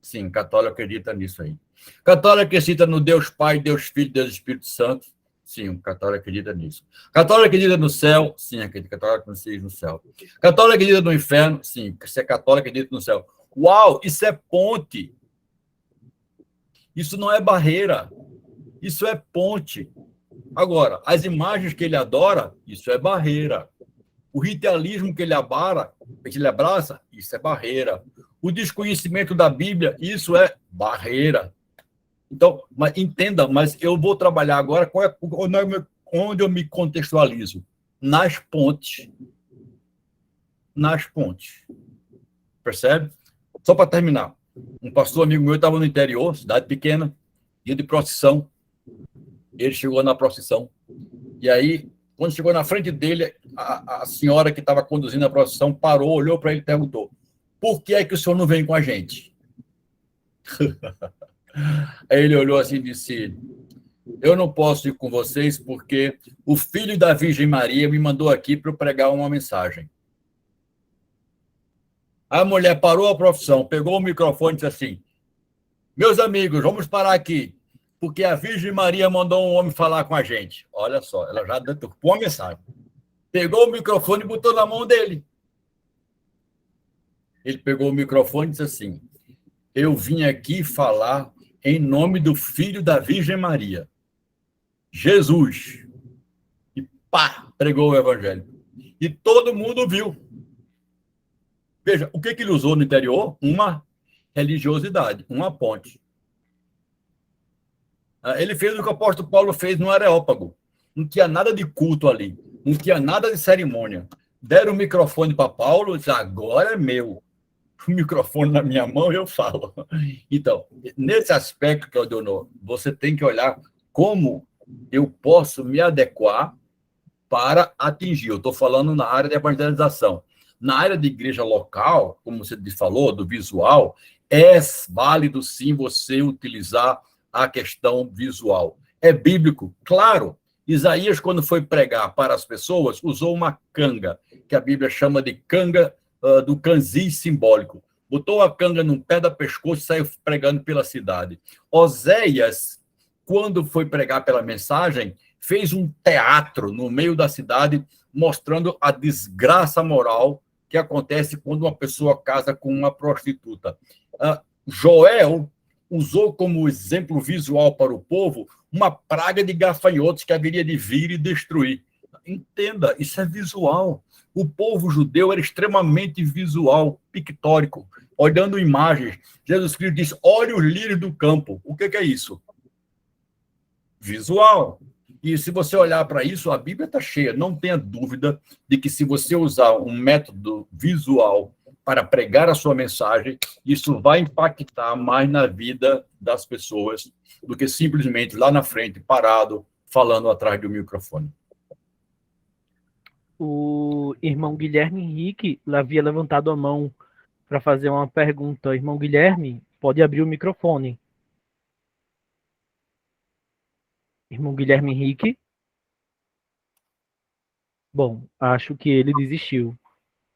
Sim, católico acredita nisso aí. Católico acredita no Deus Pai, Deus Filho, Deus Espírito Santo? Sim, o católico acredita nisso. Católico acredita no céu? Sim, acredita. Católico acredita no céu. Católico acredita no inferno? Sim, se é católico acredita no céu. Uau, isso é ponte. Isso não é barreira. Isso é ponte. Agora, as imagens que ele adora, isso é barreira. O ritualismo que ele abraça, isso é barreira. O desconhecimento da Bíblia, isso é barreira. Então, mas entenda, mas eu vou trabalhar agora onde eu me contextualizo. Nas pontes. Nas pontes. Percebe? Só para terminar. Um pastor amigo meu estava no interior, cidade pequena, ia de procissão. Ele chegou na procissão. E aí, quando chegou na frente dele, a senhora que estava conduzindo a procissão parou, olhou para ele e perguntou: por que é que o senhor não vem com a gente? Aí ele olhou assim e disse: eu não posso ir com vocês porque o filho da Virgem Maria me mandou aqui para eu pregar uma mensagem. A mulher parou a profissão, pegou o microfone e disse assim: meus amigos, vamos parar aqui, porque a Virgem Maria mandou um homem falar com a gente. Olha só, ela já deturpou a mensagem. Pegou o microfone e botou na mão dele. Ele pegou o microfone e disse assim: eu vim aqui falar em nome do Filho da Virgem Maria, Jesus. E pá, pregou o evangelho. E todo mundo viu. Veja, o que ele usou no interior? Uma religiosidade, uma ponte. Ele fez o que o apóstolo Paulo fez no Areópago. Não tinha nada de culto ali, não tinha nada de cerimônia. Deram o microfone para Paulo e disse: agora é meu. O microfone na minha mão e eu falo. Então, nesse aspecto, Claudionor, você tem que olhar como eu posso me adequar para atingir. Eu estou falando na área de evangelização. Na área de igreja local, como você falou, do visual, é válido sim você utilizar a questão visual. É bíblico, claro. Isaías, quando foi pregar para as pessoas, usou uma canga, que a Bíblia chama de canga do canzis simbólico. Botou a canga num pé da pescoço e saiu pregando pela cidade. Oséias, quando foi pregar pela mensagem, fez um teatro no meio da cidade, mostrando a desgraça moral que acontece quando uma pessoa casa com uma prostituta. Joel usou como exemplo visual para o povo uma praga de gafanhotos que haveria de vir e destruir. Entenda, isso é visual. O povo judeu era extremamente visual, pictórico, olhando imagens. Jesus Cristo disse: olhe os lírios do campo. O que é isso? Visual. E se você olhar para isso, a Bíblia está cheia. Não tenha dúvida de que se você usar um método visual para pregar a sua mensagem, isso vai impactar mais na vida das pessoas do que simplesmente lá na frente, parado, falando atrás do microfone. O irmão Guilherme Henrique havia levantado a mão para fazer uma pergunta. Irmão Guilherme, pode abrir o microfone. Irmão Guilherme Henrique? Bom, acho que ele desistiu.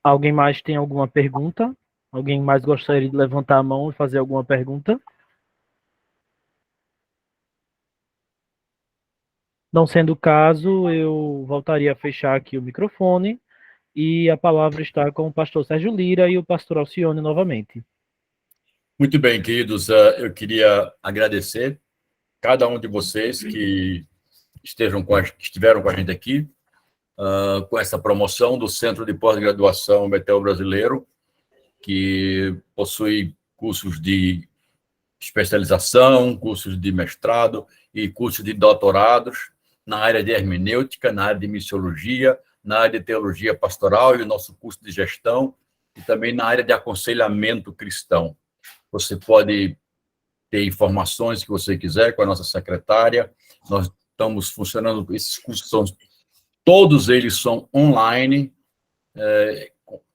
Alguém mais tem alguma pergunta? Alguém mais gostaria de levantar a mão e fazer alguma pergunta? Não sendo o caso, eu voltaria a fechar aqui o microfone e a palavra está com o pastor Sérgio Lira e o pastor Alcione novamente. Muito bem, queridos. Eu queria agradecer cada um de vocês que estiveram com a gente aqui, com essa promoção do Centro de Pós-Graduação Betel Brasileiro, que possui cursos de especialização, cursos de mestrado e cursos de doutorados na área de hermenêutica, na área de missiologia, na área de teologia pastoral e o nosso curso de gestão, e também na área de aconselhamento cristão. Você pode ter informações que você quiser com a nossa secretária. Nós estamos funcionando, esses cursos são Todos eles são online,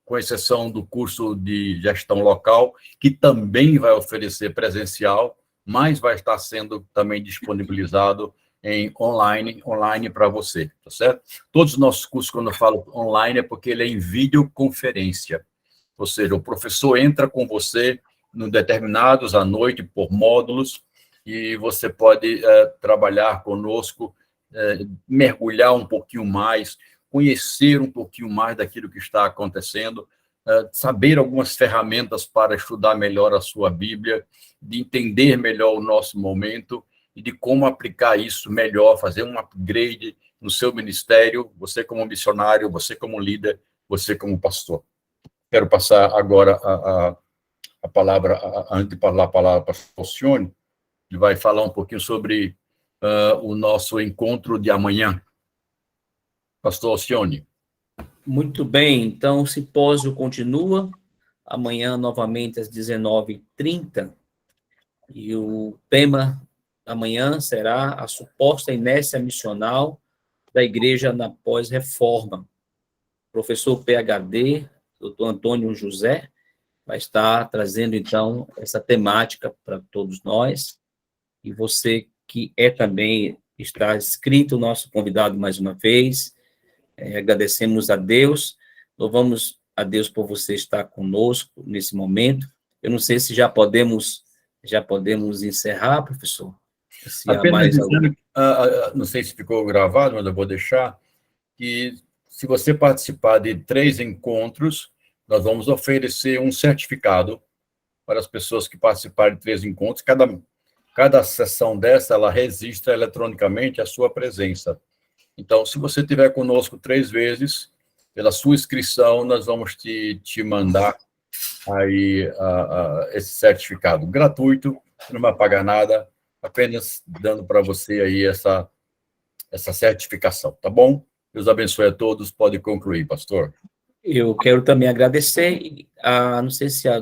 com exceção do curso de gestão local, que também vai oferecer presencial, mas vai estar sendo também disponibilizado em online para você, tá certo? Todos os nossos cursos, quando eu falo online, é porque ele é em videoconferência, ou seja, o professor entra com você em determinados à noite por módulos, e você pode trabalhar conosco, mergulhar um pouquinho mais, conhecer um pouquinho mais daquilo que está acontecendo, saber algumas ferramentas para estudar melhor a sua Bíblia, de entender melhor o nosso momento e de como aplicar isso melhor, fazer um upgrade no seu ministério, você como missionário, você como líder, você como pastor. Quero passar agora a palavra, antes de falar a palavra para o Alcione, ele vai falar um pouquinho sobre o nosso encontro de amanhã. Pastor Alcione. Muito bem, então o simpósio continua, amanhã novamente às 19h30, e o tema amanhã será a suposta inércia missional da igreja na pós-reforma. Professor PhD, doutor Antônio José, vai estar trazendo, então, essa temática para todos nós, e você que também está inscrito, nosso convidado mais uma vez, agradecemos a Deus, louvamos a Deus por você estar conosco nesse momento. Eu não sei se já podemos encerrar, professor. Se há Apenas mais dizendo, não sei se ficou gravado, mas eu vou deixar, que se você participar de 3 encontros, nós vamos oferecer um certificado para as pessoas que participarem de 3 encontros. Cada sessão dessa, ela registra eletronicamente a sua presença. Então, se você estiver conosco 3 vezes, pela sua inscrição, nós vamos te mandar aí esse certificado gratuito, não vai pagar nada, apenas dando para você aí essa certificação, tá bom? Deus abençoe a todos, pode concluir, pastor. Eu quero também agradecer, não sei se a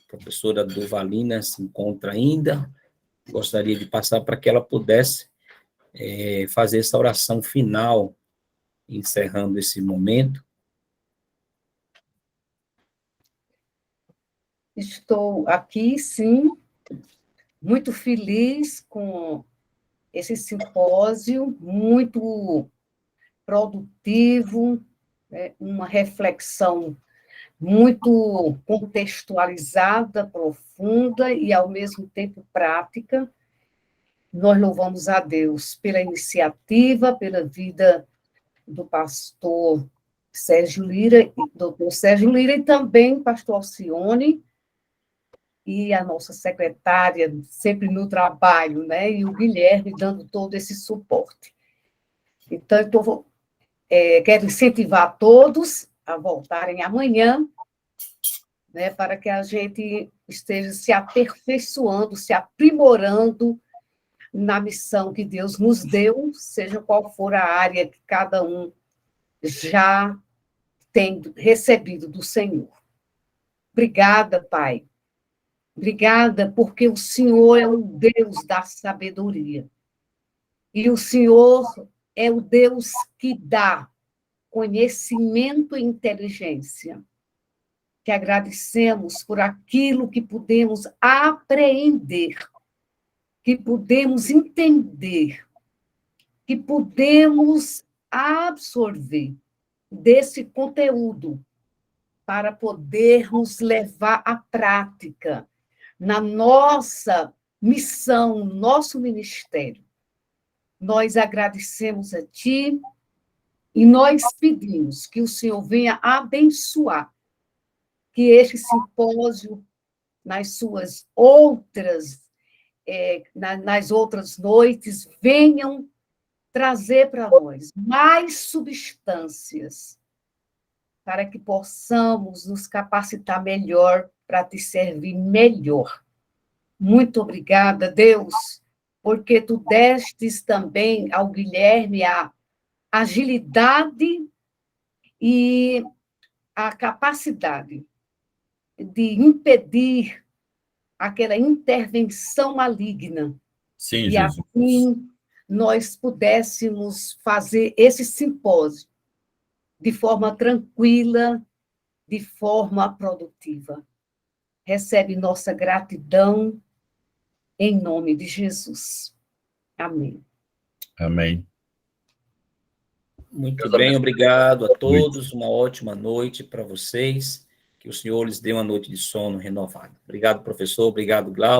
professora Duvalina se encontra ainda, gostaria de passar para que ela pudesse fazer essa oração final, encerrando esse momento. Estou aqui, sim, muito feliz com esse simpósio, muito produtivo, uma reflexão muito contextualizada, profunda e, ao mesmo tempo, prática. Nós louvamos a Deus pela iniciativa, pela vida do pastor Sérgio Lira, doutor Sérgio Lira, e também pastor Alcione, e a nossa secretária, sempre no trabalho, né? E o Guilherme dando todo esse suporte. Então, quero incentivar todos a voltarem amanhã, né, para que a gente esteja se aperfeiçoando, se aprimorando na missão que Deus nos deu, seja qual for a área que cada um já tem recebido do Senhor. Obrigada, Pai. Obrigada, porque o Senhor é o Deus da sabedoria. E o Senhor é o Deus que dá conhecimento e inteligência. Que agradecemos por aquilo que pudemos apreender, que pudemos entender, que pudemos absorver desse conteúdo para podermos levar à prática na nossa missão, no nosso ministério. Nós agradecemos a Ti e nós pedimos que o Senhor venha abençoar, que este simpósio, nas suas outras, nas outras noites, venham trazer para nós mais substâncias, para que possamos nos capacitar melhor para te servir melhor. Muito obrigada, Deus, porque tu destes também ao Guilherme a agilidade e a capacidade de impedir aquela intervenção maligna. Sim, e Jesus. assim nós pudéssemos fazer esse simpósio de forma tranquila, de forma produtiva. Recebe nossa gratidão em nome de Jesus. Amém. Amém. Muito Deus bem, abençoe. obrigado a todos. Uma ótima noite para vocês. Que o Senhor lhes dê uma noite de sono renovada. Obrigado, professor. Obrigado, Glaucio.